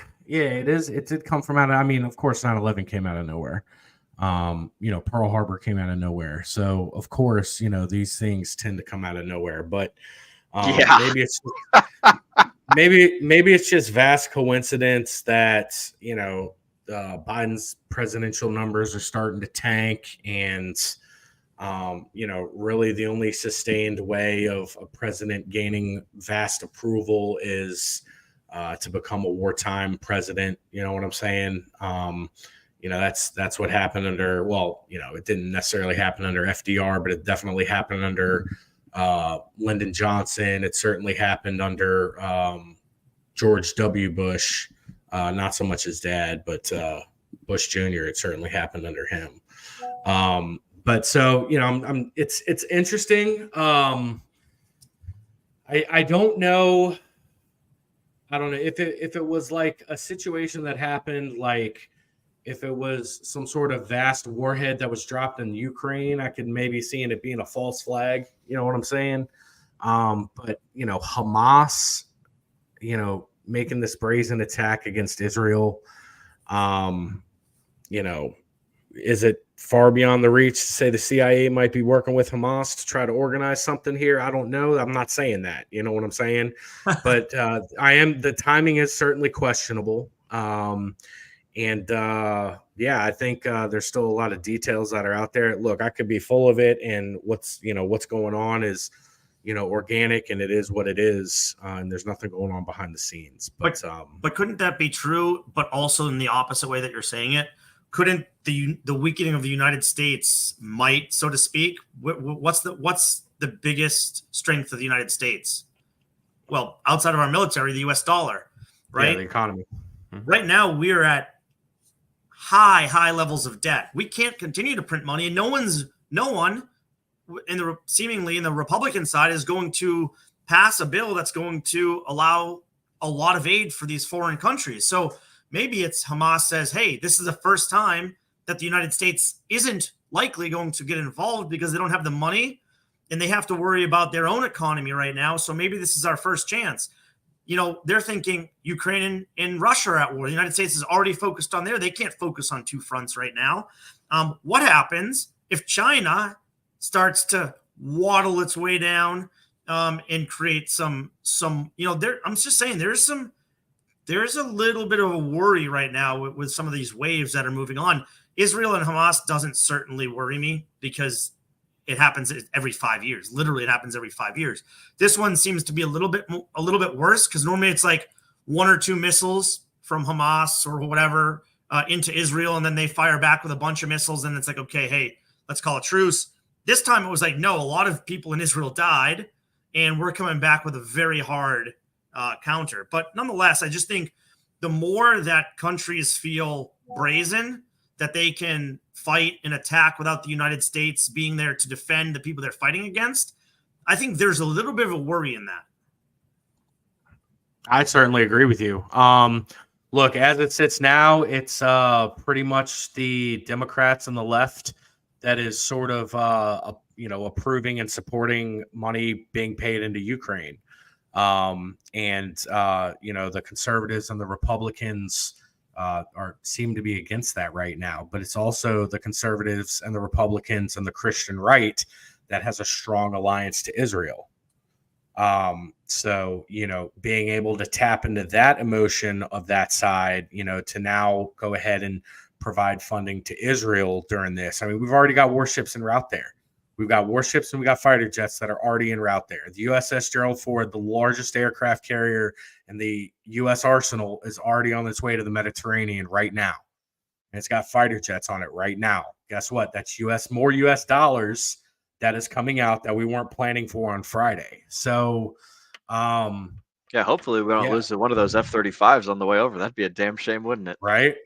is. It did come from out of, of course, 9/11 came out of nowhere. Pearl Harbor came out of nowhere. So of course, these things tend to come out of nowhere, but maybe it's just vast coincidence that, Biden's presidential numbers are starting to tank, and really the only sustained way of a president gaining vast approval is to become a wartime president. You know what I'm saying? That's what happened under, it didn't necessarily happen under FDR, but it definitely happened under Lyndon Johnson. It certainly happened under George W. Bush, not so much his dad, but Bush Jr. It certainly happened under him. But so, it's interesting. I don't know. I don't know if it was like a situation that happened, like if it was some sort of vast warhead that was dropped in Ukraine, I could maybe see it being a false flag. You know what I'm saying? But Hamas, making this brazen attack against Israel, is it far beyond the reach to say the CIA might be working with Hamas to try to organize something here? I don't know. I'm not saying that. You know what I'm saying? But the timing is certainly questionable. I think there's still a lot of details that are out there. Look, I could be full of it, and what's going on is, organic, and it is what it is, and there's nothing going on behind the scenes. But couldn't that be true, but also in the opposite way that you're saying it, couldn't the weakening of the United States might, so to speak, what's the biggest strength of the United States? Well, outside of our military, the U.S. dollar, right? Yeah, the economy. Right now, we're at high levels of debt. We can't continue to print money, and no one seemingly in the Republican side is going to pass a bill that's going to allow a lot of aid for these foreign countries. So maybe it's Hamas says, hey, this is the first time that the United States isn't likely going to get involved because they don't have the money and they have to worry about their own economy right now. So maybe this is our first chance. They're thinking Ukraine and Russia are at war. The United States is already focused on there. They can't focus on two fronts right now. What happens if China starts to waddle its way down and create some I'm just saying there's a little bit of a worry right now with some of these waves that are moving on. Israel and Hamas doesn't certainly worry me because it happens every 5 years. Literally, it happens every 5 years. This one seems to be a little bit worse because normally it's like 1 or 2 missiles from Hamas or whatever into Israel, and then they fire back with a bunch of missiles, and it's like, okay, hey, let's call a truce. This time it was like, no, a lot of people in Israel died, and we're coming back with a very hard counter. But nonetheless, I just think the more that countries feel brazen, that they can fight and attack without the United States being there to defend the people they're fighting against, I think there's a little bit of a worry in that. I certainly agree with you. Look, as it sits now, it's pretty much the Democrats and the left that is sort of approving and supporting money being paid into Ukraine. The conservatives and the Republicans seem to be against that right now, but it's also the conservatives and the Republicans and the Christian right that has a strong alliance to Israel. So, being able to tap into that emotion of that side, to now go ahead and provide funding to Israel during this. I mean, we've already got warships en route there. We've got warships and we got fighter jets that are already en route there. The USS Gerald Ford, the largest aircraft carrier in the U.S. arsenal, is already on its way to the Mediterranean right now. And it's got fighter jets on it right now. Guess what? That's more U.S. dollars that is coming out that we weren't planning for on Friday. So, hopefully we don't lose to one of those F-35s on the way over. That'd be a damn shame, wouldn't it? Right.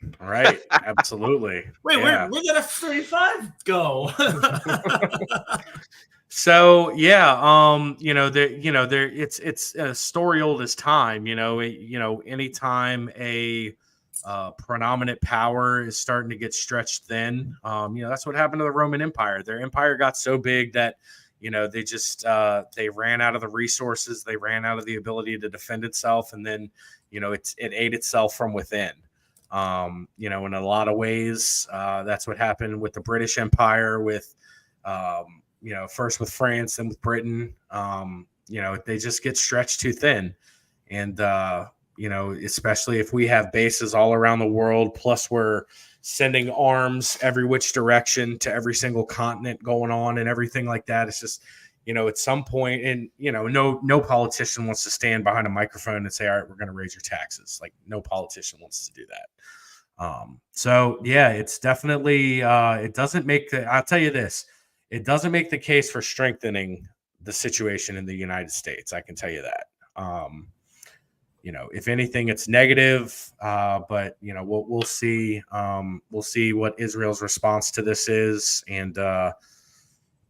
Absolutely. Wait, where did F-35 go? So it's a story old as time. Anytime a predominant power is starting to get stretched thin, that's what happened to the Roman Empire. Their empire got so big that they just they ran out of the resources, they ran out of the ability to defend itself, and then it ate itself from within. In a lot of ways, that's what happened with the British Empire, with first with France and with Britain. They just get stretched too thin, and especially if we have bases all around the world, plus we're sending arms every which direction to every single continent going on and everything like that. It's just, at some point, and no politician wants to stand behind a microphone and say, all right, we're going to raise your taxes. Like, no politician wants to do that. It's definitely, it doesn't make I'll tell you this, it doesn't make the case for strengthening the situation in the United States. I can tell you that. If anything, it's negative, but we'll see. We'll see what Israel's response to this is, and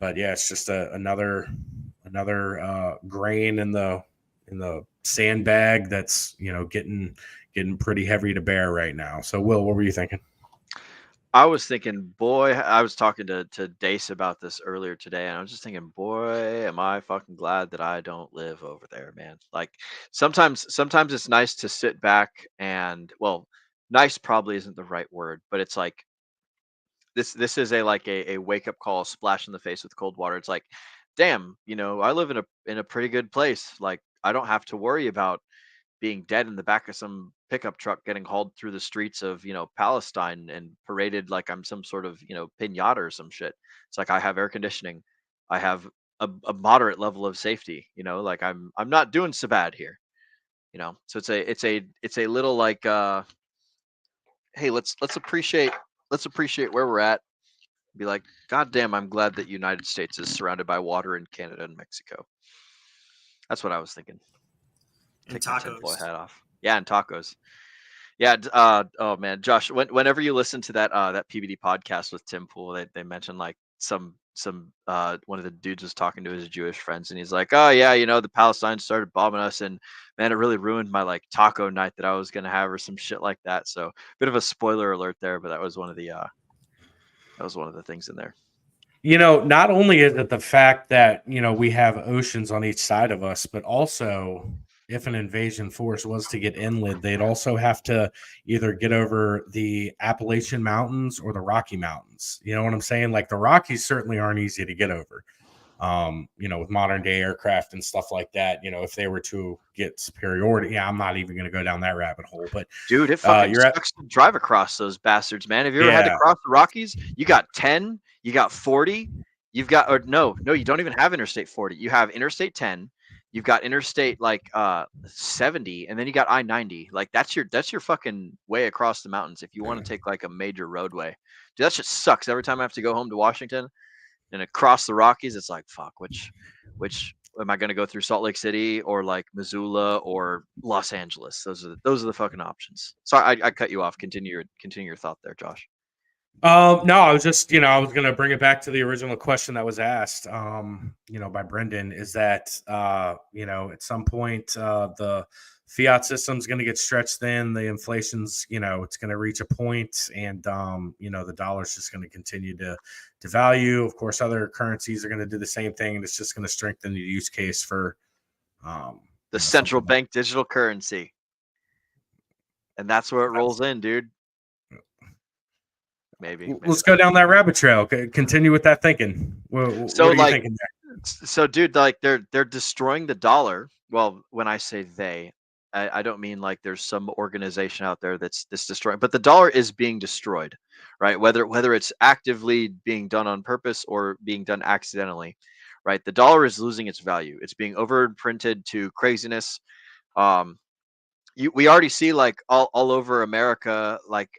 it's just another grain in the sandbag that's getting pretty heavy to bear right now. So, Will, what were you thinking? I was thinking, boy, I was talking to Dace about this earlier today, and I was just thinking, boy, am I fucking glad that I don't live over there, man. Like, sometimes it's nice to sit back and, well, nice probably isn't the right word, but it's like this is a wake up call, splash in the face with cold water. It's like, damn, I live in a pretty good place. Like, I don't have to worry about being dead in the back of some pickup truck getting hauled through the streets of Palestine and paraded like I'm some sort of pinata or some shit. It's like I have air conditioning, I have a moderate level of safety. Like I'm not doing so bad here. So it's a little like hey, let's appreciate let's appreciate where we're at. Be like, God damn, I'm glad that United States is surrounded by water in Canada and Mexico. That's what I was thinking. And Take my tinfoil tacos. hat off. Yeah, and tacos. Yeah. Oh man, Josh. Whenever you listen to that that PBD podcast with Tim Pool, they mentioned like some one of the dudes was talking to his Jewish friends, and he's like, oh yeah, the Palestine started bombing us, and man, it really ruined my like taco night that I was gonna have or some shit like that. So bit of a spoiler alert there, but that was one of the things in there. Not only is it the fact that, we have oceans on each side of us, but also if an invasion force was to get inland, they'd also have to either get over the Appalachian Mountains or the Rocky Mountains. You know what I'm saying? Like the Rockies certainly aren't easy to get over. With modern day aircraft and stuff like that, if they were to get superiority, I'm not even going to go down that rabbit hole. But dude, it fucking sucks to drive across those bastards, man. Have you ever had to cross the Rockies? You got 10, you got 40, you've got, or no, you don't even have Interstate 40. You have Interstate 10, you've got Interstate like 70, and then you got I-90. Like that's your fucking way across the mountains if you want to take like a major roadway. Dude, that shit sucks. Every time I have to go home to Washington and across the Rockies, it's like, fuck, which am I going to go through Salt Lake City or like Missoula or Los Angeles? Those are the fucking options. Sorry, I cut you off. Continue your thought there, Josh. No, I was just, I was going to bring it back to the original question that was asked, by Brendan, is that, at some point, the fiat system's going to get stretched thin. The inflation's, it's going to reach a point, and, the dollar's just going to continue to value. Of course, other currencies are going to do the same thing, and it's just going to strengthen the use case for the central bank digital currency. And that's where it rolls in, dude. Maybe let's go down that rabbit trail. Continue with that thinking. What are you thinking there? So, dude, like they're destroying the dollar. Well, when I say they, I don't mean like there's some organization out there that's destroying, but the dollar is being destroyed, right? Whether it's actively being done on purpose or being done accidentally, right? The dollar is losing its value. It's being overprinted to craziness. We already see like all over America, like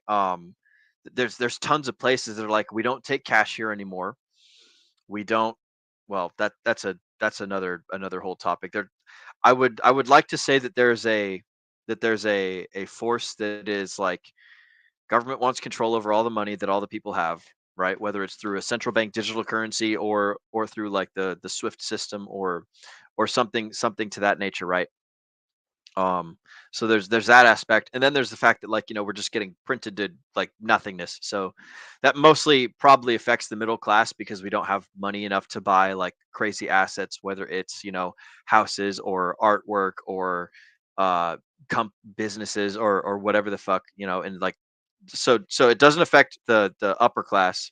there's tons of places that are like, we don't take cash here anymore. We don't. Well, that's another whole topic. I would like to say that there's a force that is like government wants control over all the money that all the people have, right? Whether it's through a central bank digital currency or through like the SWIFT system or something to that nature, right? So there's that aspect, and then there's the fact that like we're just getting printed to like nothingness. So that mostly probably affects the middle class because we don't have money enough to buy like crazy assets, whether it's houses or artwork or businesses or whatever the fuck, and like so it doesn't affect the upper class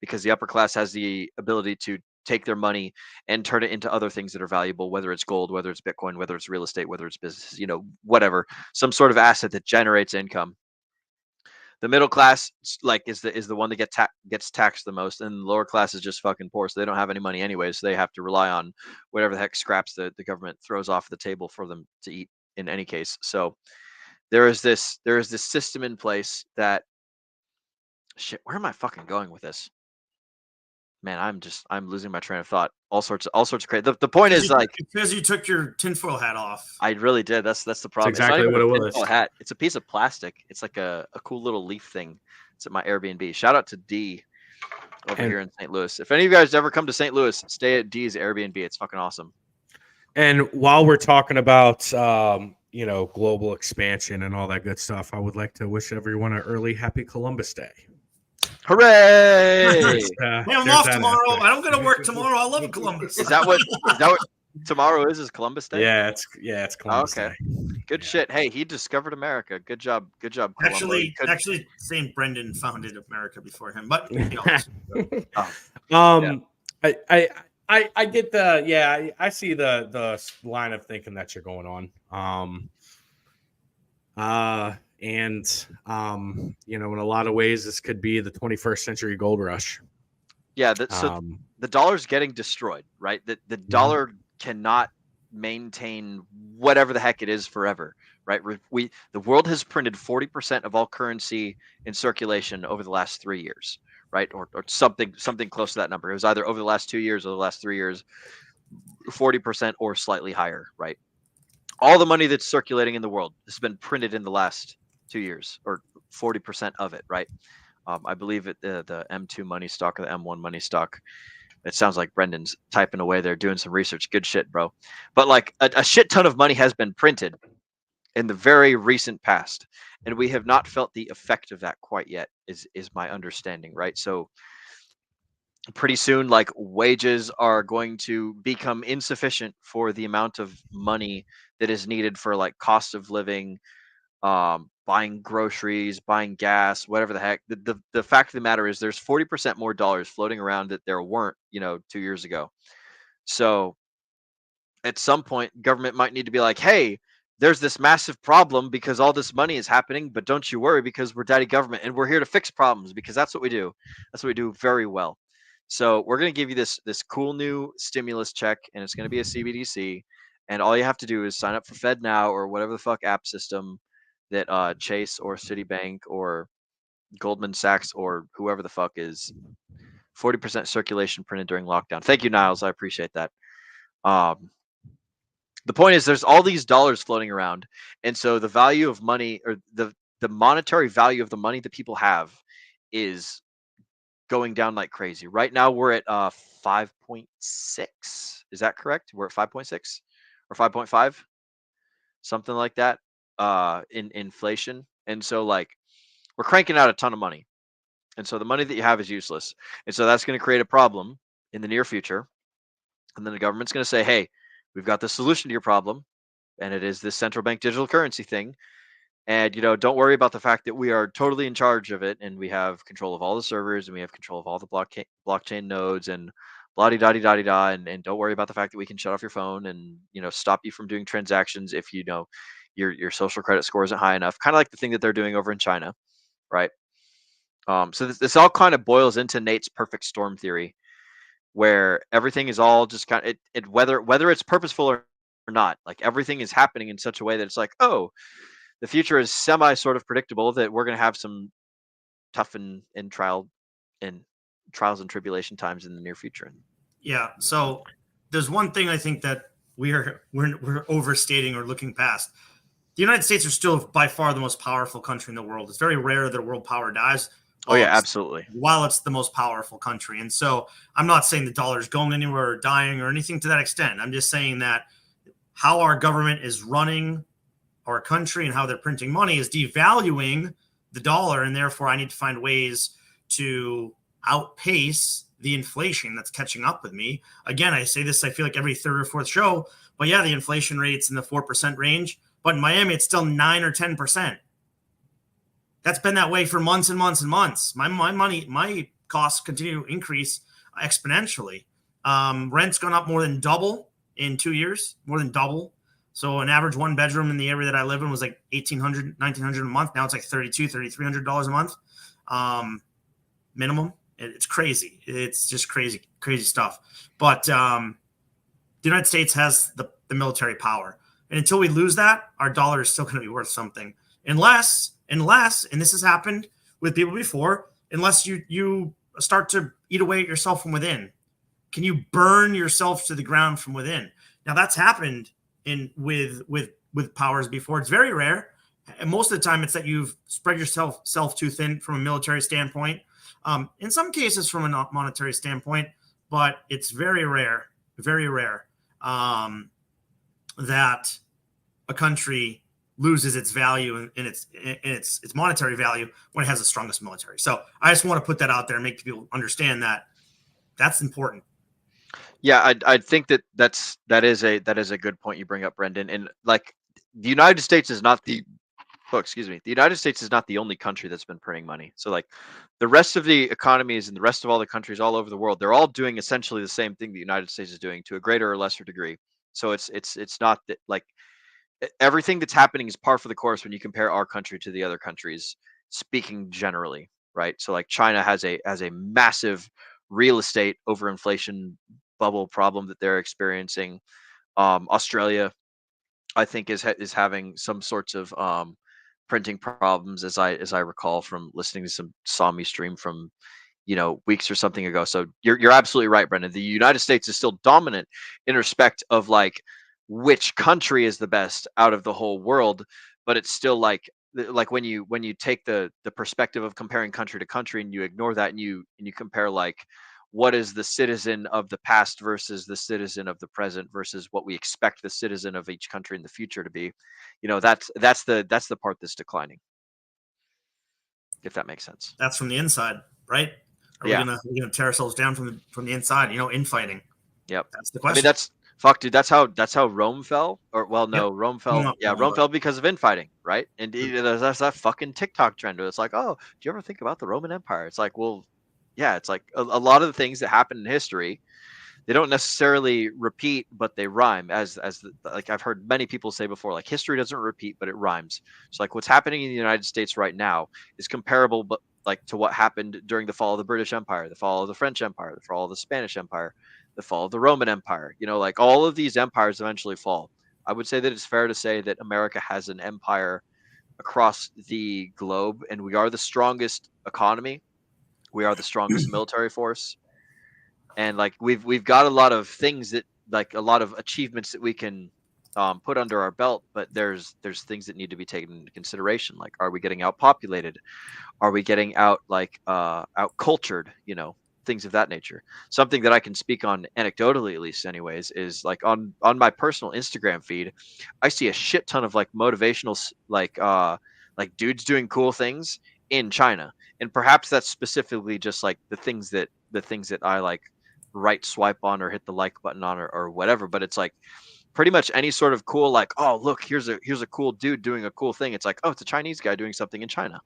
because the upper class has the ability to take their money and turn it into other things that are valuable, whether it's gold, whether it's Bitcoin, whether it's real estate, whether it's business, whatever, some sort of asset that generates income. The middle class like is the one that gets taxed the most, and the lower class is just fucking poor, so they don't have any money anyway, so they have to rely on whatever the heck scraps the government throws off the table for them to eat in any case. So there is this system in place that shit. Where am I fucking going with this? Man, I'm losing my train of thought. All sorts of crazy. The point is like because you took your tinfoil hat off. I really did. That's the problem. That's exactly what it was. Hat. It's a piece of plastic. It's like a cool little leaf thing. It's at my Airbnb. Shout out to D over here in St. Louis. If any of you guys ever come to St. Louis, stay at D's Airbnb. It's fucking awesome. And while we're talking about global expansion and all that good stuff, I would like to wish everyone an early happy Columbus Day. Hooray! I'm off tomorrow. I don't gotta work tomorrow. I love Columbus. Is that what tomorrow is Columbus Day? Yeah, it's Columbus Day. Good yeah. shit. Hey, he discovered America. Good job, Columbo. Actually, St. Brendan founded America before him, but I get I see the line of thinking that you're going on. And in a lot of ways, this could be the 21st century gold rush. Yeah, so the dollar's getting destroyed, right? The dollar cannot maintain whatever the heck it is forever, right? The world has printed 40% of all currency in circulation over the last 3 years, right? Or something close to that number. It was either over the last 2 years or the last 3 years, 40% or slightly higher, right? All the money that's circulating in the world has been printed in the last 2 years, or 40% of it, right? I believe the M2 money stock or the M1 money stock. It sounds like Brendan's typing away there, doing some research. Good shit, bro. But like a shit ton of money has been printed in the very recent past, and we have not felt the effect of that quite yet, is my understanding, right? So pretty soon, like, wages are going to become insufficient for the amount of money that is needed for like cost of living, buying groceries, buying gas, whatever the heck. The fact of the matter is there's 40% more dollars floating around that there weren't, 2 years ago. So at some point, government might need to be like, hey, there's this massive problem because all this money is happening, but don't you worry, because we're daddy government and we're here to fix problems, because that's what we do. That's what we do very well. So we're going to give you this cool new stimulus check, and it's going to be a CBDC, and all you have to do is sign up for FedNow or whatever the fuck app system that Chase or Citibank or Goldman Sachs or whoever the fuck is. 40% circulation printed during lockdown. Thank you, Niles. I appreciate that. The point is, there's all these dollars floating around, and so the value of money, or the monetary value of the money that people have, is going down like crazy. Right now, we're at 5.6. Is that correct? We're at 5.6 or 5.5, something like that, in inflation. And so, like, we're cranking out a ton of money, and so the money that you have is useless, and so that's going to create a problem in the near future. And then the government's going to say, hey, we've got the solution to your problem, and it is this central bank digital currency thing. And, don't worry about the fact that we are totally in charge of it, and we have control of all the servers, and we have control of all the blockchain nodes, and blah-de-da-de-da-de-da, and don't worry about the fact that we can shut off your phone and, stop you from doing transactions if your social credit score isn't high enough. Kind of like the thing that they're doing over in China, right? So this all kind of boils into Nate's perfect storm theory, where everything is all just kind of whether it's purposeful or not, like, everything is happening in such a way that it's like, oh, the future is semi sort of predictable, that we're going to have some tough and trials and tribulation times in the near future. Yeah. So there's one thing I think that we're overstating or looking past. The United States are still by far the most powerful country in the world. It's very rare that a world power dies. Oh yeah, absolutely. While it's the most powerful country. And so I'm not saying the dollar's going anywhere or dying or anything to that extent. I'm just saying that how our government is running our country and how they're printing money is devaluing the dollar. And therefore, I need to find ways to outpace the inflation that's catching up with me. Again, I say this, I feel like every third or fourth show, but yeah, the inflation rate's in the 4% range. But in Miami, it's still 9 or 10%. That's been that way for months and months and months. My costs continue to increase exponentially. Rent's gone up more than double in 2 years, more than double. So an average one bedroom in the area that I live in was like $1,800, $1,900 a month. Now it's like $3,200, $3,300 a month minimum. It's crazy. It's just crazy stuff. But the United States has the military power. And until we lose that, our dollar is still going to be worth something. Unless, and this has happened with people before, unless you start to eat away at yourself from within. Can you burn yourself to the ground from within? Now that's happened with powers before. It's very rare. And most of the time it's that you've spread yourself too thin from a military standpoint. In some cases from a monetary standpoint, but it's very rare that a country loses its value and its monetary value when it has the strongest military. So I just want to put that out there and make people understand that that's important. Yeah, I think that is a good point you bring up, Brendan. And like, the United States is not the United States is not the only country that's been printing money. So like, the rest of the economies and the rest of all the countries all over the world, they're all doing essentially the same thing the United States is doing to a greater or lesser degree. So it's not that, like, everything that's happening is par for the course when you compare our country to the other countries, speaking generally, right? So like, China has a massive real estate overinflation bubble problem that they're experiencing. Australia, I think, is having some sorts of printing problems, as I recall from listening to some Sami stream from weeks or something ago. So you're absolutely right, Brendan. The United States is still dominant in respect of like which country is the best out of the whole world, but it's still like when you take the perspective of comparing country to country and you ignore that and you compare like what is the citizen of the past versus the citizen of the present versus what we expect the citizen of each country in the future to be, that's the part that's declining, if that makes sense. That's from the inside, right? Are Yeah. we gonna tear ourselves down from the inside? Infighting. Yep. That's the I question. mean, that's fuck, dude. That's how Rome fell. Or well, no, Yep. Rome fell. No, Yeah, no, Rome but- fell because of infighting, right? And that's that fucking TikTok trend. Where it's like, oh, do you ever think about the Roman Empire? It's like, well, yeah. It's like a lot of the things that happen in history, they don't necessarily repeat, but they rhyme. Like I've heard many people say before, like history doesn't repeat, but it rhymes. So like what's happening in the United States right now is comparable, but like to what happened during the fall of the British Empire, the fall of the French Empire, the fall of the Spanish Empire, the fall of the Roman Empire. Like all of these empires eventually fall. I would say that it's fair to say that America has an empire across the globe, and we are the strongest economy. We are the strongest military force, and like we've got a lot of things that like a lot of achievements that we can put under our belt, but there's things that need to be taken into consideration. Like, are we getting outpopulated? Are we getting out out cultured? Things of that nature. Something that I can speak on anecdotally, at least, anyways, is like on my personal Instagram feed, I see a shit ton of like motivational like dudes doing cool things in China, and perhaps that's specifically just like the things that I like right swipe on or hit the like button on or whatever. But it's like pretty much any sort of cool, like, oh look, here's a cool dude doing a cool thing. It's like, oh, it's a Chinese guy doing something in China.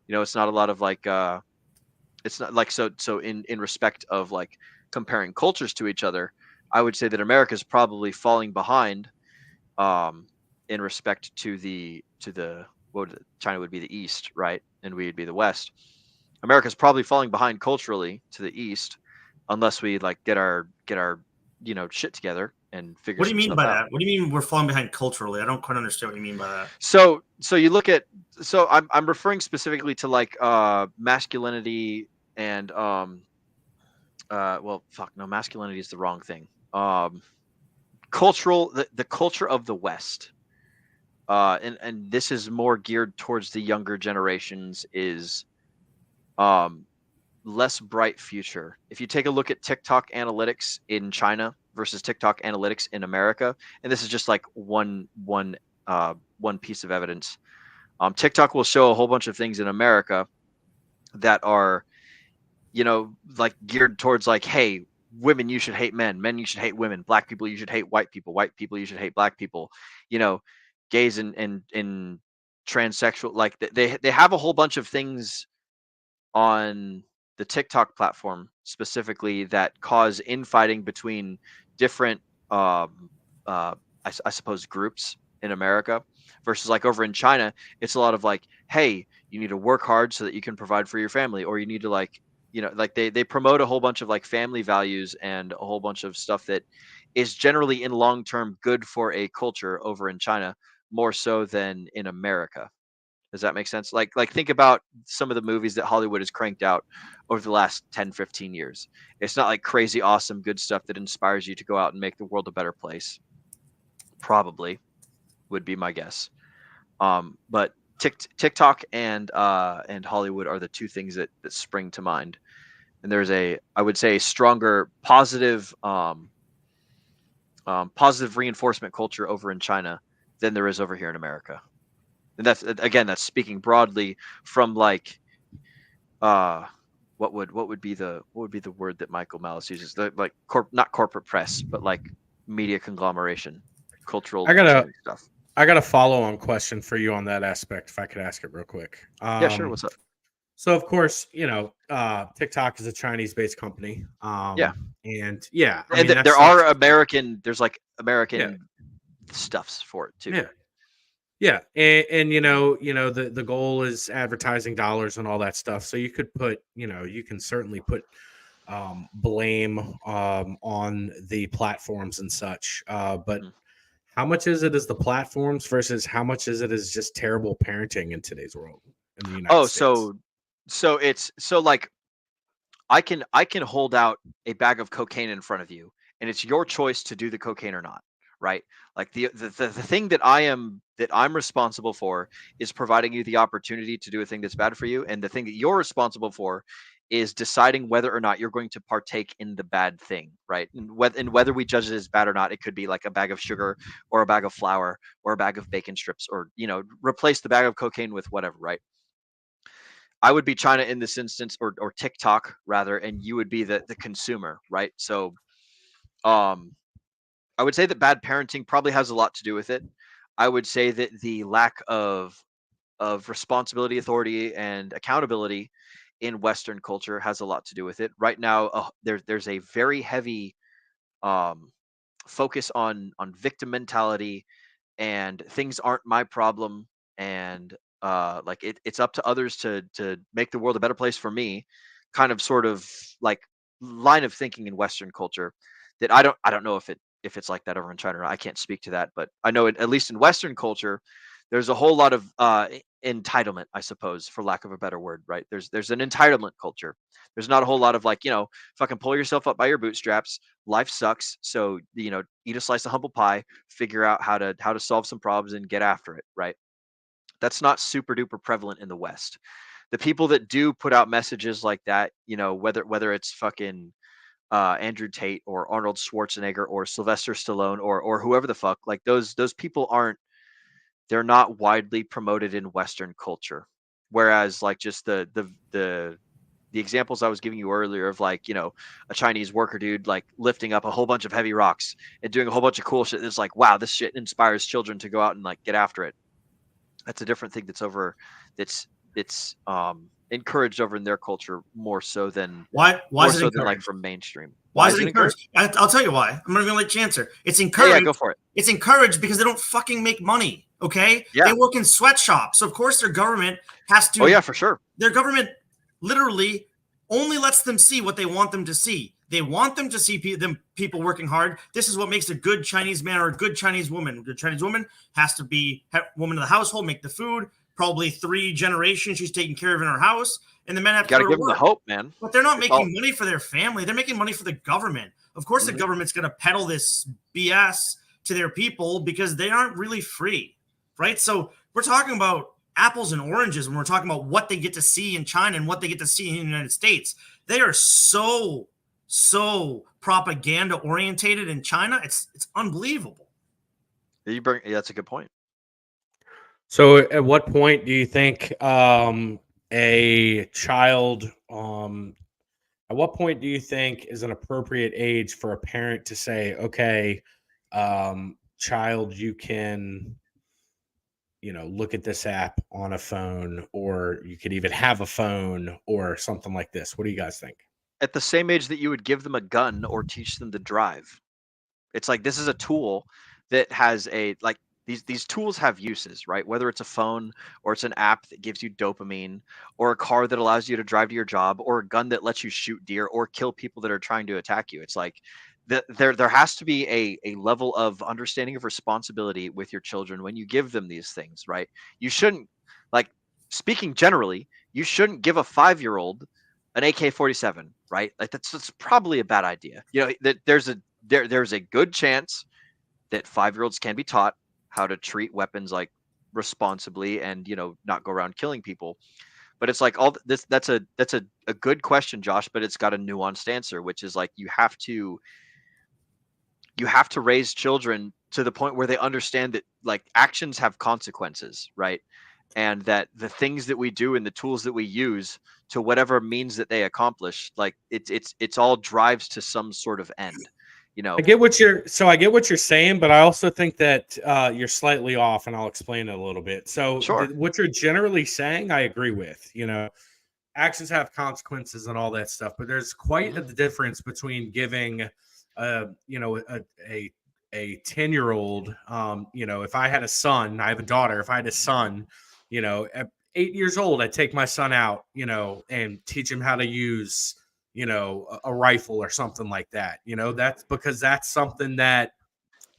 It's not a lot of like it's not like so in respect of like comparing cultures to each other, I would say that America is probably falling behind in respect to the China would be the East, right? And we'd be the West. America's probably falling behind culturally to the East unless we like get our shit together and figure What do you mean by out. that? What do you mean we're falling behind culturally? I don't quite understand what you mean by that. So you look at I'm referring specifically to like masculinity and masculinity is the wrong thing. Cultural the culture of the West. And this is more geared towards the younger generations is less bright future. If you take a look at TikTok analytics in China versus TikTok analytics in America, and this is just like one piece of evidence. TikTok will show a whole bunch of things in America that are, like geared towards like, hey, women, you should hate men, you should hate women, black people, you should hate white people, you should hate black people, gays and transsexual, like they have a whole bunch of things on the TikTok platform specifically that cause infighting between different I suppose groups in America versus like over in China, it's a lot of like, hey, you need to work hard so that you can provide for your family, or you need to like, like they promote a whole bunch of like family values and a whole bunch of stuff that is generally in long term good for a culture over in China more so than in America. Does that make sense? Like think about some of the movies that Hollywood has cranked out over the last 10, 15 years. It's not like crazy, awesome, good stuff that inspires you to go out and make the world a better place. Probably would be my guess. But TikTok and Hollywood are the two things that spring to mind. And there's I would say, stronger positive reinforcement culture over in China than there is over here in America. And that's speaking broadly from like what would be the word that Michael Malice uses, like not corporate press, but like media conglomeration, cultural stuff. I got a follow-on question for you on that aspect, if I could ask it real quick. Yeah, sure. What's up? So of course, TikTok is a Chinese-based company. Yeah, and there are American. There's like American stuffs for it too. Yeah. Yeah, and the goal is advertising dollars and all that stuff. So you could put, you can certainly put blame on the platforms and such. But how much is it as the platforms versus how much is it as just terrible parenting in today's world in the United States? So it's so like I can hold out a bag of cocaine in front of you, and it's your choice to do the cocaine or not, right? Like the thing that I'm responsible for is providing you the opportunity to do a thing that's bad for you, and the thing that you're responsible for is deciding whether or not you're going to partake in the bad thing, right? And whether we judge it as bad or not, it could be like a bag of sugar or a bag of flour or a bag of bacon strips, or replace the bag of cocaine with whatever, right? I would be China in this instance, or TikTok rather, and you would be the consumer, right? So I would say that bad parenting probably has a lot to do with it. I would say that the lack of responsibility, authority, and accountability in Western culture has a lot to do with it. Right now, there's a very heavy focus on victim mentality, and things aren't my problem, and like it's up to others to make the world a better place for me, kind of sort of like line of thinking in Western culture that I don't know if it's like that over in China or not. I can't speak to that, but I know at least in Western culture there's a whole lot of entitlement, I suppose, for lack of a better word, right? There's an entitlement culture. There's not a whole lot of like, fucking pull yourself up by your bootstraps. Life sucks, so eat a slice of humble pie, figure out how to solve some problems and get after it, right? That's not super duper prevalent in the West. The people that do put out messages like that, whether it's fucking Andrew Tate or Arnold Schwarzenegger or Sylvester Stallone or whoever the fuck, like those people they're not widely promoted in Western culture. Whereas like just the examples I was giving you earlier of like, a Chinese worker dude like lifting up a whole bunch of heavy rocks and doing a whole bunch of cool shit. It's like, wow, this shit inspires children to go out and like get after it. That's a different thing that's encouraged over in their culture more so than why is it than like from mainstream. Why is it encouraged? I'll tell you why. I'm not going to let you answer. It's encouraged. Yeah, go for it. It's encouraged because they don't fucking make money. Okay. Yeah. They work in sweatshops. So of course their government has to. Oh yeah, for sure. Their government literally only lets them see what they want them to see. They want them to see people working hard. This is what makes a good Chinese man or a good Chinese woman. A good Chinese woman has to be woman of the household, make the food. Probably 3 generations she's taking care of in her house, and the men have to give them the hope, man. But they're not making money for their family. They're making money for the government. Of course, the government's going to peddle this BS to their people because they aren't really free, right? So we're talking about apples and oranges when we're talking about what they get to see in China and what they get to see in the United States. They are so propaganda orientated in China. It's unbelievable. That's a good point. So at what point do you think a child at what point do you think is an appropriate age for a parent to say, okay, child, you can look at this app on a phone, or you could even have a phone or something like this? What do you guys think? At the same age that you would give them a gun or teach them to drive. It's like, this is a tool that has these tools have uses, right? Whether it's a phone or it's an app that gives you dopamine, or a car that allows you to drive to your job, or a gun that lets you shoot deer or kill people that are trying to attack you. It's like there has to be a level of understanding of responsibility with your children when you give them these things, right? You shouldn't, like, speaking generally, you shouldn't give a 5-year-old an AK-47, right? Like that's probably a bad idea. That there's a good chance that 5-year-olds can be taught how to treat weapons like responsibly and not go around killing people. But it's like all this that's a good question, Josh, but it's got a nuanced answer, which is like you have to raise children to the point where they understand that like actions have consequences, right? And that the things that we do and the tools that we use to whatever means that they accomplish, like it's all drives to some sort of end. I get what you're saying, but I also think that you're slightly off, and I'll explain it a little bit. So sure. What you're generally saying, I agree with. Actions have consequences and all that stuff, but there's quite a difference between giving a 10-year-old, if I had a son, I have a daughter, if I had a son, at 8 years old, I'd take my son out, and teach him how to use you know, a rifle or something like that. You know, that's because that's something that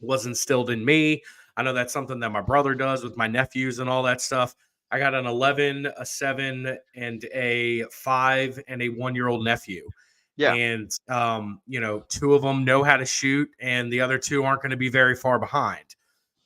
was instilled in me. I know that's something that my brother does with my nephews and all that stuff. I got an 11, a 7, and a 5 and a 1-year-old nephew. Yeah. And, you know, 2 of them know how to shoot and the other 2 aren't going to be very far behind.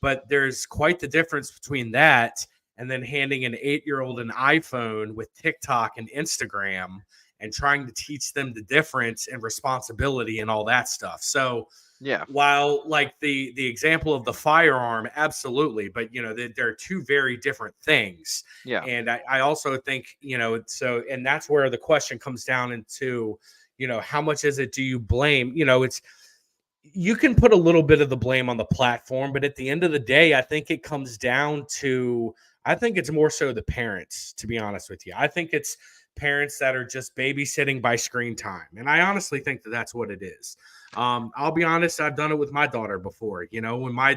But there's quite the difference between that and then handing an 8-year-old an iPhone with TikTok and Instagram and trying to teach them the difference and responsibility and all that stuff. So, yeah, while like the example of the firearm, absolutely, but you know, they're 2 very different things. Yeah. And I also think, you know, so, and that's where the question comes down into, you know, how much is it, do you blame, you know, you can put a little bit of the blame on the platform, but at the end of the day, I think it comes down to, I think it's more so the parents, to be honest with you. I think it's parents that are just babysitting by screen time. And I honestly think that that's what it is. I'll be honest, I've done it with my daughter before. You know, when I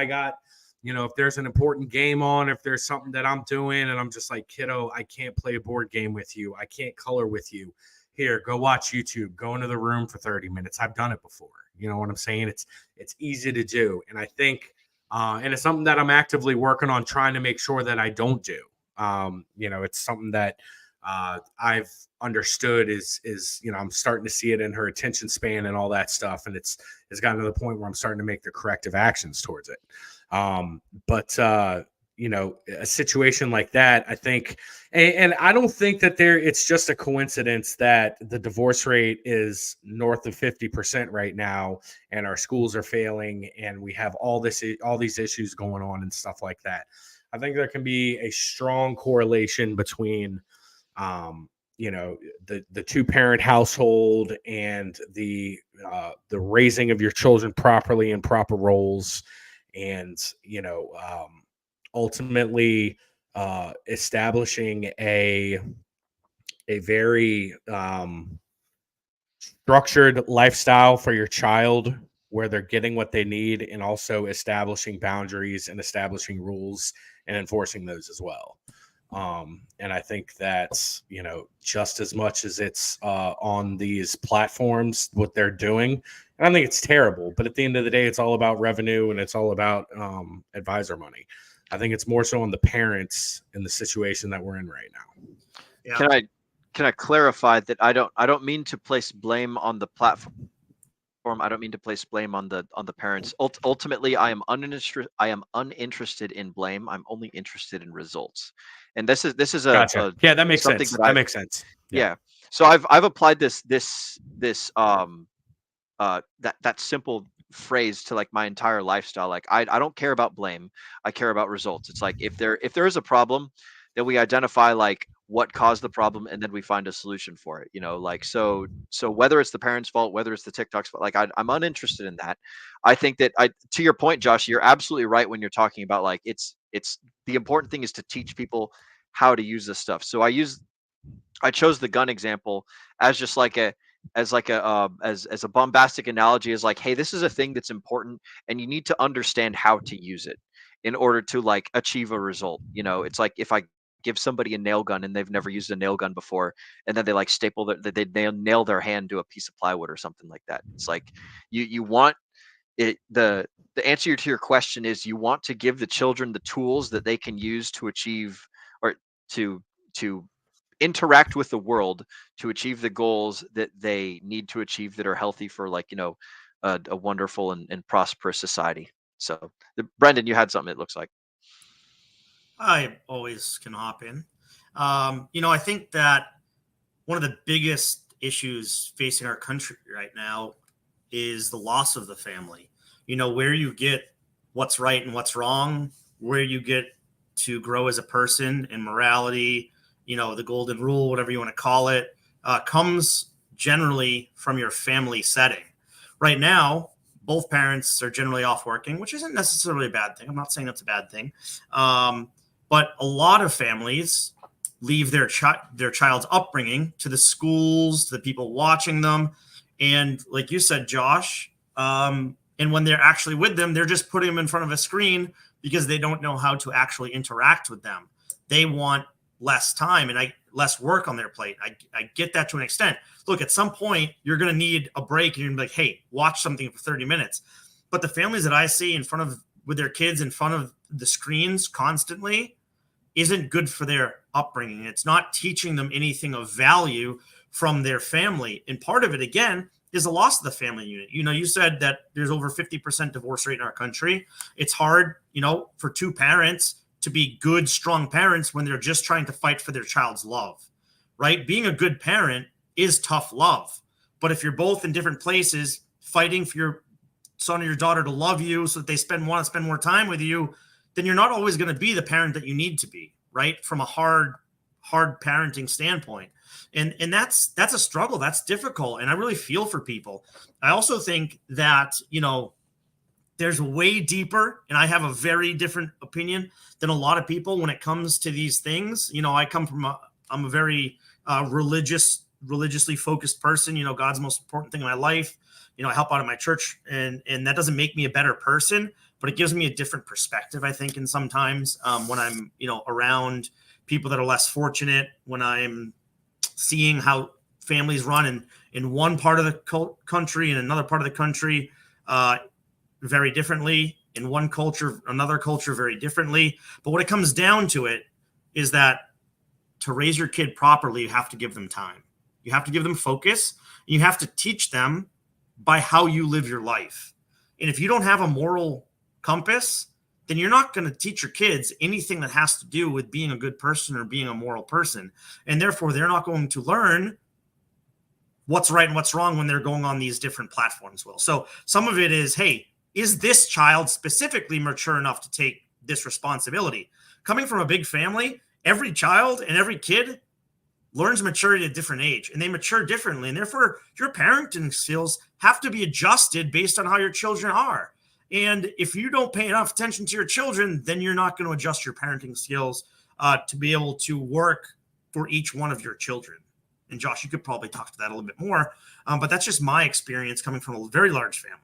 got, you know, if there's an important game on, if there's something that I'm doing and I'm just like, kiddo, I can't play a board game with you. I can't color with you. Here, go watch YouTube, go into the room for 30 minutes. I've done it before. You know what I'm saying? It's easy to do. And I think, and it's something that I'm actively working on trying to make sure that I don't do. You know, it's something that I've understood is, you know, I'm starting to see it in her attention span and all that stuff. And it's gotten to the point where I'm starting to make the corrective actions towards it. But you know, a situation like that, I think, and I don't think that it's just a coincidence that the divorce rate is north of 50% right now, and our schools are failing, and we have all these issues going on and stuff like that. I think there can be a strong correlation between, you know, the 2-parent household and the raising of your children properly in proper roles, and you know, ultimately establishing a very structured lifestyle for your child where they're getting what they need, and also establishing boundaries and establishing rules and enforcing those as well. And I think that's, you know, just as much as it's on these platforms, what they're doing. And I think it's terrible, but at the end of the day, it's all about revenue and it's all about advisor money. I think it's more so on the parents in the situation that we're in right now. Yeah. Can I clarify that I don't mean to place blame on the platform. I don't mean to place blame on the parents. Ultimately, I am uninterested in blame. I'm only interested in results. And this is Gotcha. Yeah, that makes sense. That makes sense. Yeah. So I've applied this that simple phrase to like my entire lifestyle. Like I don't care about blame. I care about results. It's like if there is a problem, then we identify like what caused the problem, and then we find a solution for it. You know, like so whether it's the parents' fault, whether it's the TikTok's fault, like I'm uninterested in that. I think that to your point, Josh, you're absolutely right when you're talking about like it's the important thing is to teach people how to use this stuff. So I chose the gun example as just like as a bombastic analogy, is like, hey, this is a thing that's important and you need to understand how to use it in order to like achieve a result. You know, it's like if I give somebody a nail gun and they've never used a nail gun before, and then they like they nail their hand to a piece of plywood or something like that. It's like you want it. The answer to your question is you want to give the children the tools that they can use to achieve or to interact with the world to achieve the goals that they need to achieve that are healthy for like, you know, a wonderful and prosperous society. So Brendan, you had something, it looks like. I always can hop in. You know, I think that one of the biggest issues facing our country right now is the loss of the family. You know, where you get what's right and what's wrong, where you get to grow as a person in morality, you know, the golden rule, whatever you want to call it, comes generally from your family setting. Right now, both parents are generally off working, which isn't necessarily a bad thing. I'm not saying that's a bad thing. But a lot of families leave their child's upbringing to the schools, to the people watching them. And like you said, Josh, and when they're actually with them, they're just putting them in front of a screen because they don't know how to actually interact with them. They want less time. And less work on their plate. I get that to an extent. Look, at some point you're going to need a break, and you're going to be like, hey, watch something for 30 minutes. But the families that I see with their kids in front of the screens constantly isn't good for their upbringing. It's not teaching them anything of value from their family. And part of it, again, is the loss of the family unit. You said that there's over 50% divorce rate in our country. It's hard, for two parents to be good, strong parents when they're just trying to fight for their child's love, right? Being a good parent is tough love. But if you're both in different places fighting for your son or your daughter to love you so that they want to spend more time with you, then you're not always going to be the parent that you need to be, right? From a hard parenting standpoint. And that's a struggle. That's difficult. And I really feel for people. I also think that, there's way deeper, and I have a very different opinion than a lot of people when it comes to these things. I'm a very religiously focused person. God's the most important thing in my life. I help out at my church, and that doesn't make me a better person, but it gives me a different perspective, I think, and sometimes when I'm, around people that are less fortunate, when I'm seeing how families run in one part of the country and another part of the country very differently, in one culture, another culture very differently. But what it comes down to it is that to raise your kid properly, you have to give them time. You have to give them focus. And you have to teach them by how you live your life. And if you don't have a moral compass, then you're not going to teach your kids anything that has to do with being a good person or being a moral person. And therefore, they're not going to learn what's right and what's wrong when they're going on these different platforms. So some of it is, hey, is this child specifically mature enough to take this responsibility? Coming from a big family, every child and every kid learns maturity at a different age, and they mature differently. And therefore, your parenting skills have to be adjusted based on how your children are. And if you don't pay enough attention to your children, then you're not going to adjust your parenting skills to be able to work for each one of your children. And Josh, you could probably talk to that a little bit more, but that's just my experience coming from a very large family.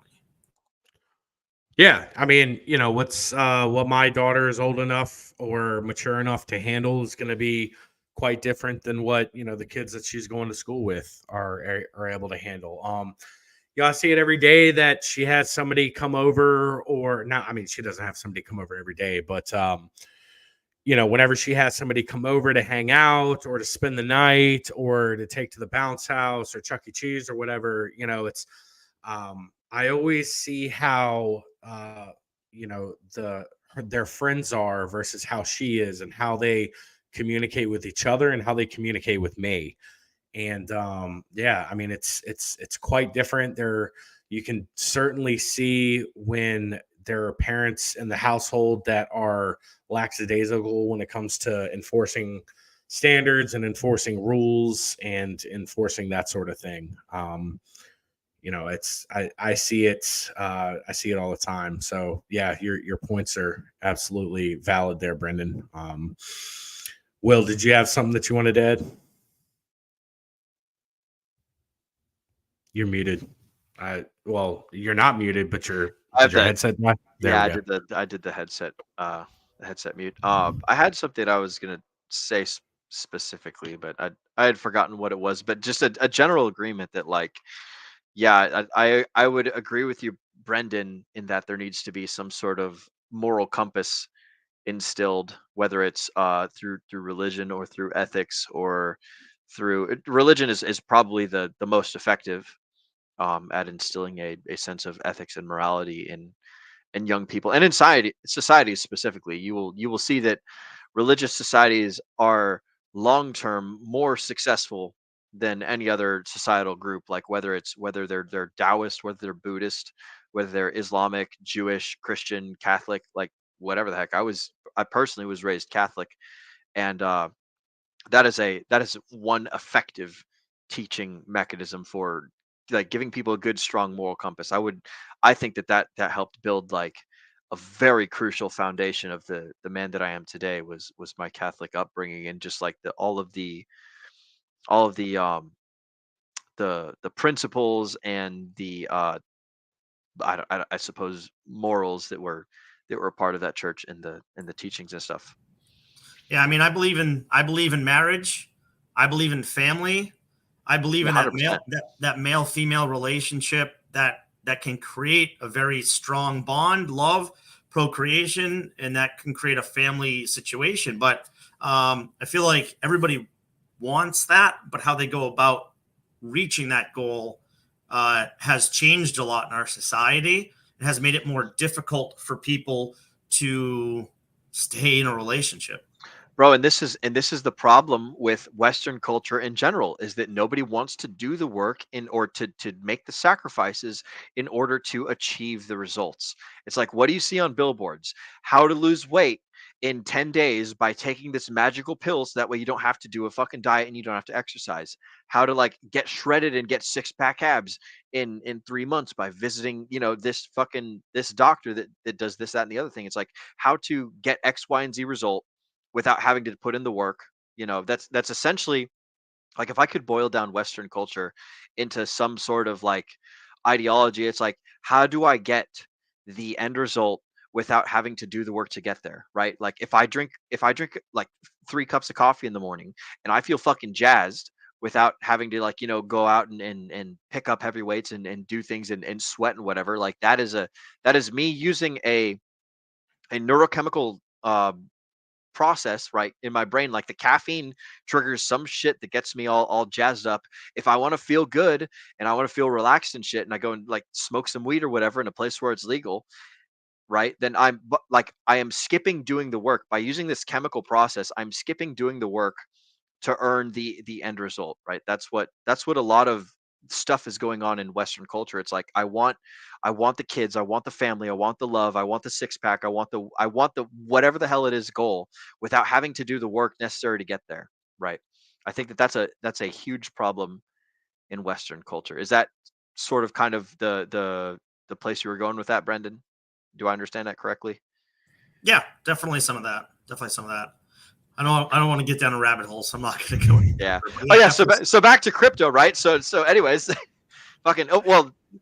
Yeah, I mean, what my daughter is old enough or mature enough to handle is going to be quite different than what the kids that she's going to school with are able to handle. I see it every day that she has somebody come over, or not. I mean, she doesn't have somebody come over every day, but whenever she has somebody come over to hang out or to spend the night or to take to the bounce house or Chuck E. Cheese or whatever, it's I always see how their friends are versus how she is, and how they communicate with each other and how they communicate with me. And I mean, it's quite different. You can certainly see when there are parents in the household that are lackadaisical when it comes to enforcing standards and enforcing rules and enforcing that sort of thing. I see it all the time. So yeah, your points are absolutely valid there, Brendan. Will, did you have something that you wanted to add? You're muted. Well, you're not muted, but your headset. Yeah, I did the headset mute. I had something I was gonna say specifically, but I had forgotten what it was. But just a general agreement that, like, yeah, I would agree with you, Brendan, in that there needs to be some sort of moral compass instilled, whether it's through religion or through ethics or through religion is probably the most effective at instilling a sense of ethics and morality in young people and in societies specifically. You will see that religious societies are long term more successful than any other societal group, like whether they're Taoist, whether they're Buddhist, whether they're Islamic, Jewish, Christian, Catholic, like whatever the heck. I personally was raised Catholic, and that is one effective teaching mechanism for like giving people a good, strong moral compass. I think that helped build like a very crucial foundation of the man that I am today was my Catholic upbringing, and just like all of the principles and the I suppose morals that were a part of that church in the teachings and stuff. Yeah, I mean, I believe in marriage. I believe in family. I believe in 100%. that male female relationship that can create a very strong bond, love, procreation, and that can create a family situation. But I feel like everybody wants that, but how they go about reaching that goal has changed a lot in our society. It has made it more difficult for people to stay in a relationship. Bro, and this is the problem with Western culture in general, is that nobody wants to do the work or to make the sacrifices in order to achieve the results. It's like, what do you see on billboards? How to lose weight in 10 days by taking this magical pill, so that way you don't have to do a fucking diet and you don't have to exercise. How to like get shredded and get 6-pack abs in 3 months by visiting, this doctor that does this, that, and the other thing. It's like how to get X, Y, and Z result without having to put in the work. That's essentially, like, if I could boil down Western culture into some sort of like ideology, it's like, how do I get the end result without having to do the work to get there, right? Like if I drink like 3 cups of coffee in the morning and I feel fucking jazzed without having to like, go out and pick up heavy weights and do things and sweat and whatever, like that is me using a neurochemical process right in my brain. Like the caffeine triggers some shit that gets me all jazzed up. If I want to feel good and I want to feel relaxed and shit, and I go and like smoke some weed or whatever in a place where it's legal, right, then I am skipping doing the work. By using this chemical process, I'm skipping doing the work to earn the end result, right? That's what a lot of stuff is going on in Western culture. It's like, I want the kids, I want the family, I want the love, I want the 6-pack, I want the whatever the hell it is goal, without having to do the work necessary to get there, right? I think that's a huge problem in Western culture. Is that sort of kind of the place you were going with that, Brendan? Do I understand that correctly? Yeah, definitely some of that. I don't want to get down a rabbit hole, so I'm not going to go. Yeah. Oh yeah. So back to crypto, right? So anyways,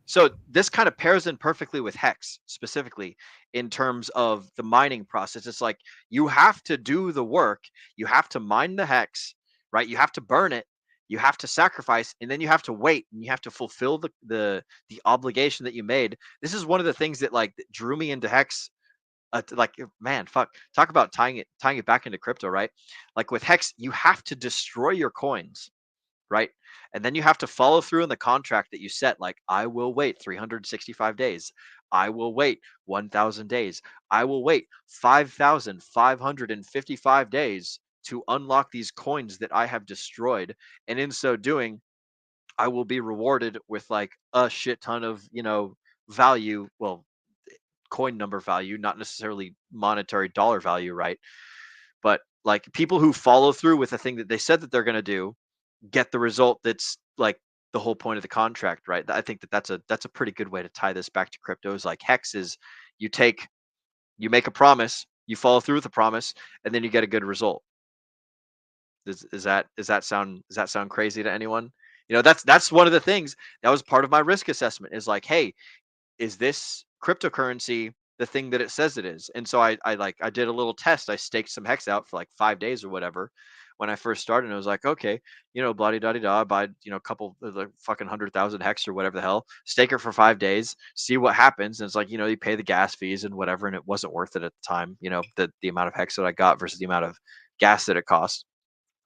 so this kind of pairs in perfectly with Hex specifically in terms of the mining process. It's like, you have to do the work, you have to mine the Hex, right? You have to burn it, you have to sacrifice, and then you have to wait and you have to fulfill the obligation that you made. This is one of the things that like that drew me into Hex. Like, man, fuck, talk about tying it back into crypto, right? Like with Hex, you have to destroy your coins, right? And then you have to follow through in the contract that you set. Like, I will wait 365 days. I will wait 1,000 days. I will wait 5,555 days to unlock these coins that I have destroyed. And in so doing, I will be rewarded with like a shit ton of, value. Well, coin number value, not necessarily monetary dollar value, right? But like people who follow through with the thing that they said that they're going to do get the result that's like the whole point of the contract, right? I think that's a pretty good way to tie this back to cryptos. Like Hex is, you make a promise, you follow through with the promise, and then you get a good result. Does that sound crazy to anyone? That's one of the things that was part of my risk assessment, is like, hey, is this cryptocurrency the thing that it says it is? And so I did a little test. I staked some Hex out for like 5 days or whatever when I first started. And I was like, okay, blah da da, buy a couple of like fucking 100,000 Hex or whatever the hell, stake it for 5 days, see what happens. And it's like, you pay the gas fees and whatever, and it wasn't worth it at the time, the amount of Hex that I got versus the amount of gas that it cost.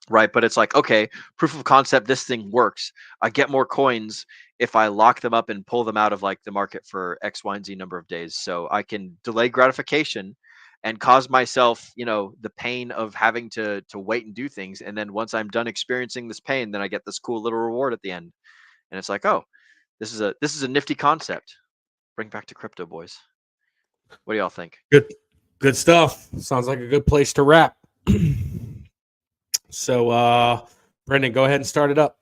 Right. But it's like, okay, proof of concept, this thing works. I get more coins if I lock them up and pull them out of like the market for X, Y, and Z number of days. So I can delay gratification and cause myself, the pain of having to wait and do things. And then once I'm done experiencing this pain, then I get this cool little reward at the end. And it's like, oh, this is a nifty concept. Bring back to crypto, boys. What do y'all think? Good stuff. Sounds like a good place to wrap. So, Brendan, go ahead and start it up.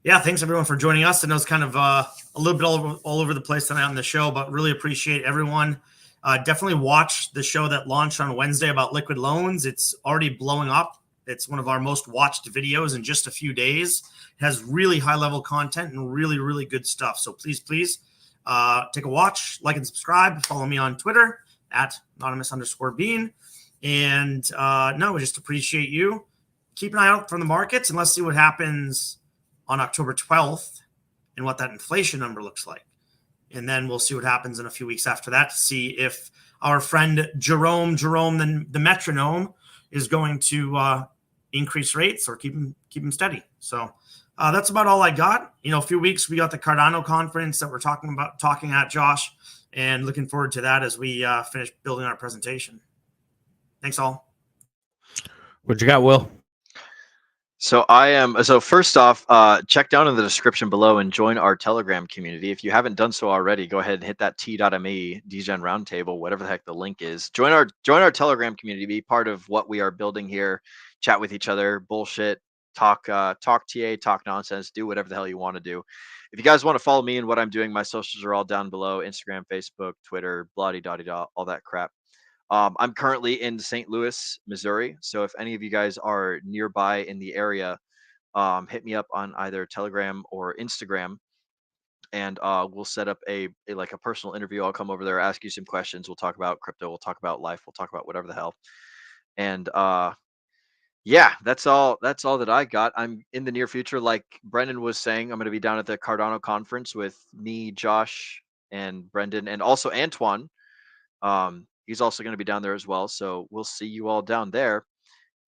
Yeah, thanks everyone for joining us. I know it's kind of a little bit all over the place tonight on the show, but really appreciate everyone. Definitely watch the show that launched on Wednesday about liquid loans. It's already blowing up. It's one of our most watched videos in just a few days. It has really high-level content and really, really good stuff. So please take a watch, like and subscribe. Follow me on Twitter @anonymous_bean. And we just appreciate you. keep an eye out from the markets and let's see what happens on October 12th and what that inflation number looks like. And then we'll see what happens in a few weeks after that to see if our friend Jerome, the metronome, is going to increase rates or keep them steady. So that's about all I got. A few weeks we got the Cardano conference that we're talking at, Josh, and looking forward to that as we finish building our presentation. Thanks all. What you got, Will? So first off, check down in the description below and join our Telegram community. If you haven't done so already, go ahead and hit that t.me DGen Roundtable, whatever the heck the link is. Join our Telegram community, be part of what we are building here, chat with each other, bullshit, talk TA, talk nonsense, do whatever the hell you want to do. If you guys want to follow me and what I'm doing, my socials are all down below: Instagram, Facebook, Twitter, blah-de-da-de-da, all that crap. I'm currently in St. Louis, Missouri. So if any of you guys are nearby in the area, hit me up on either Telegram or Instagram, and we'll set up a personal interview. I'll come over there, ask you some questions. We'll talk about crypto. We'll talk about life. We'll talk about whatever the hell. And yeah, that's all that I got. I'm in the near future, like Brendan was saying, I'm going to be down at the Cardano conference with me, Josh, and Brendan, and also Antoine. He's also going to be down there as well. So we'll see you all down there.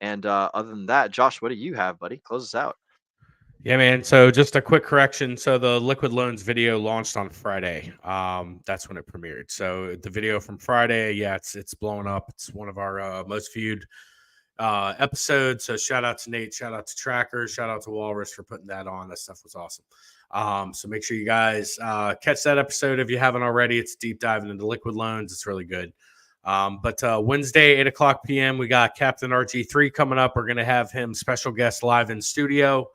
And other than that, Josh, what do you have, buddy? Close us out. Yeah, man. So just a quick correction. So the Liquid Loans video launched on Friday. That's when it premiered. So the video from Friday, yeah, it's blowing up. It's one of our most viewed episodes. So shout out to Nate, shout out to Tracker, shout out to Walrus for putting that on. That stuff was awesome. So make sure you guys catch that episode if you haven't already. It's deep diving into Liquid Loans. It's really good. But Wednesday, 8 o'clock p.m., we got Captain RG3 coming up. We're going to have him special guest live in studio.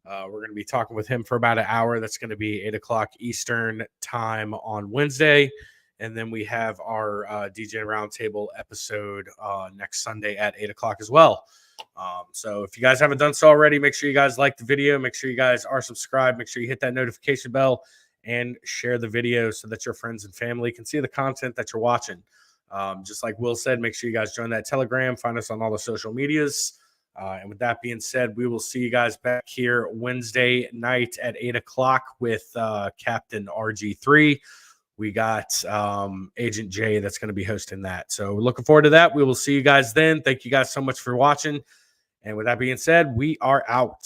We're going to be talking with him for about an hour. That's going to be 8 o'clock Eastern time on Wednesday. And then we have our DJ Roundtable episode next Sunday at 8 o'clock as well. So if you guys haven't done so already, make sure you guys like the video. Make sure you guys are subscribed. Make sure you hit that notification bell and share the video so that your friends and family can see the content that you're watching. Just like Will said, make sure you guys join that Telegram. Find us on all the social medias. And with that being said, we will see you guys back here Wednesday night at 8 o'clock with Captain RG3. We got Agent J that's going to be hosting that. So we're looking forward to that. We will see you guys then. Thank you guys so much for watching. And with that being said, we are out.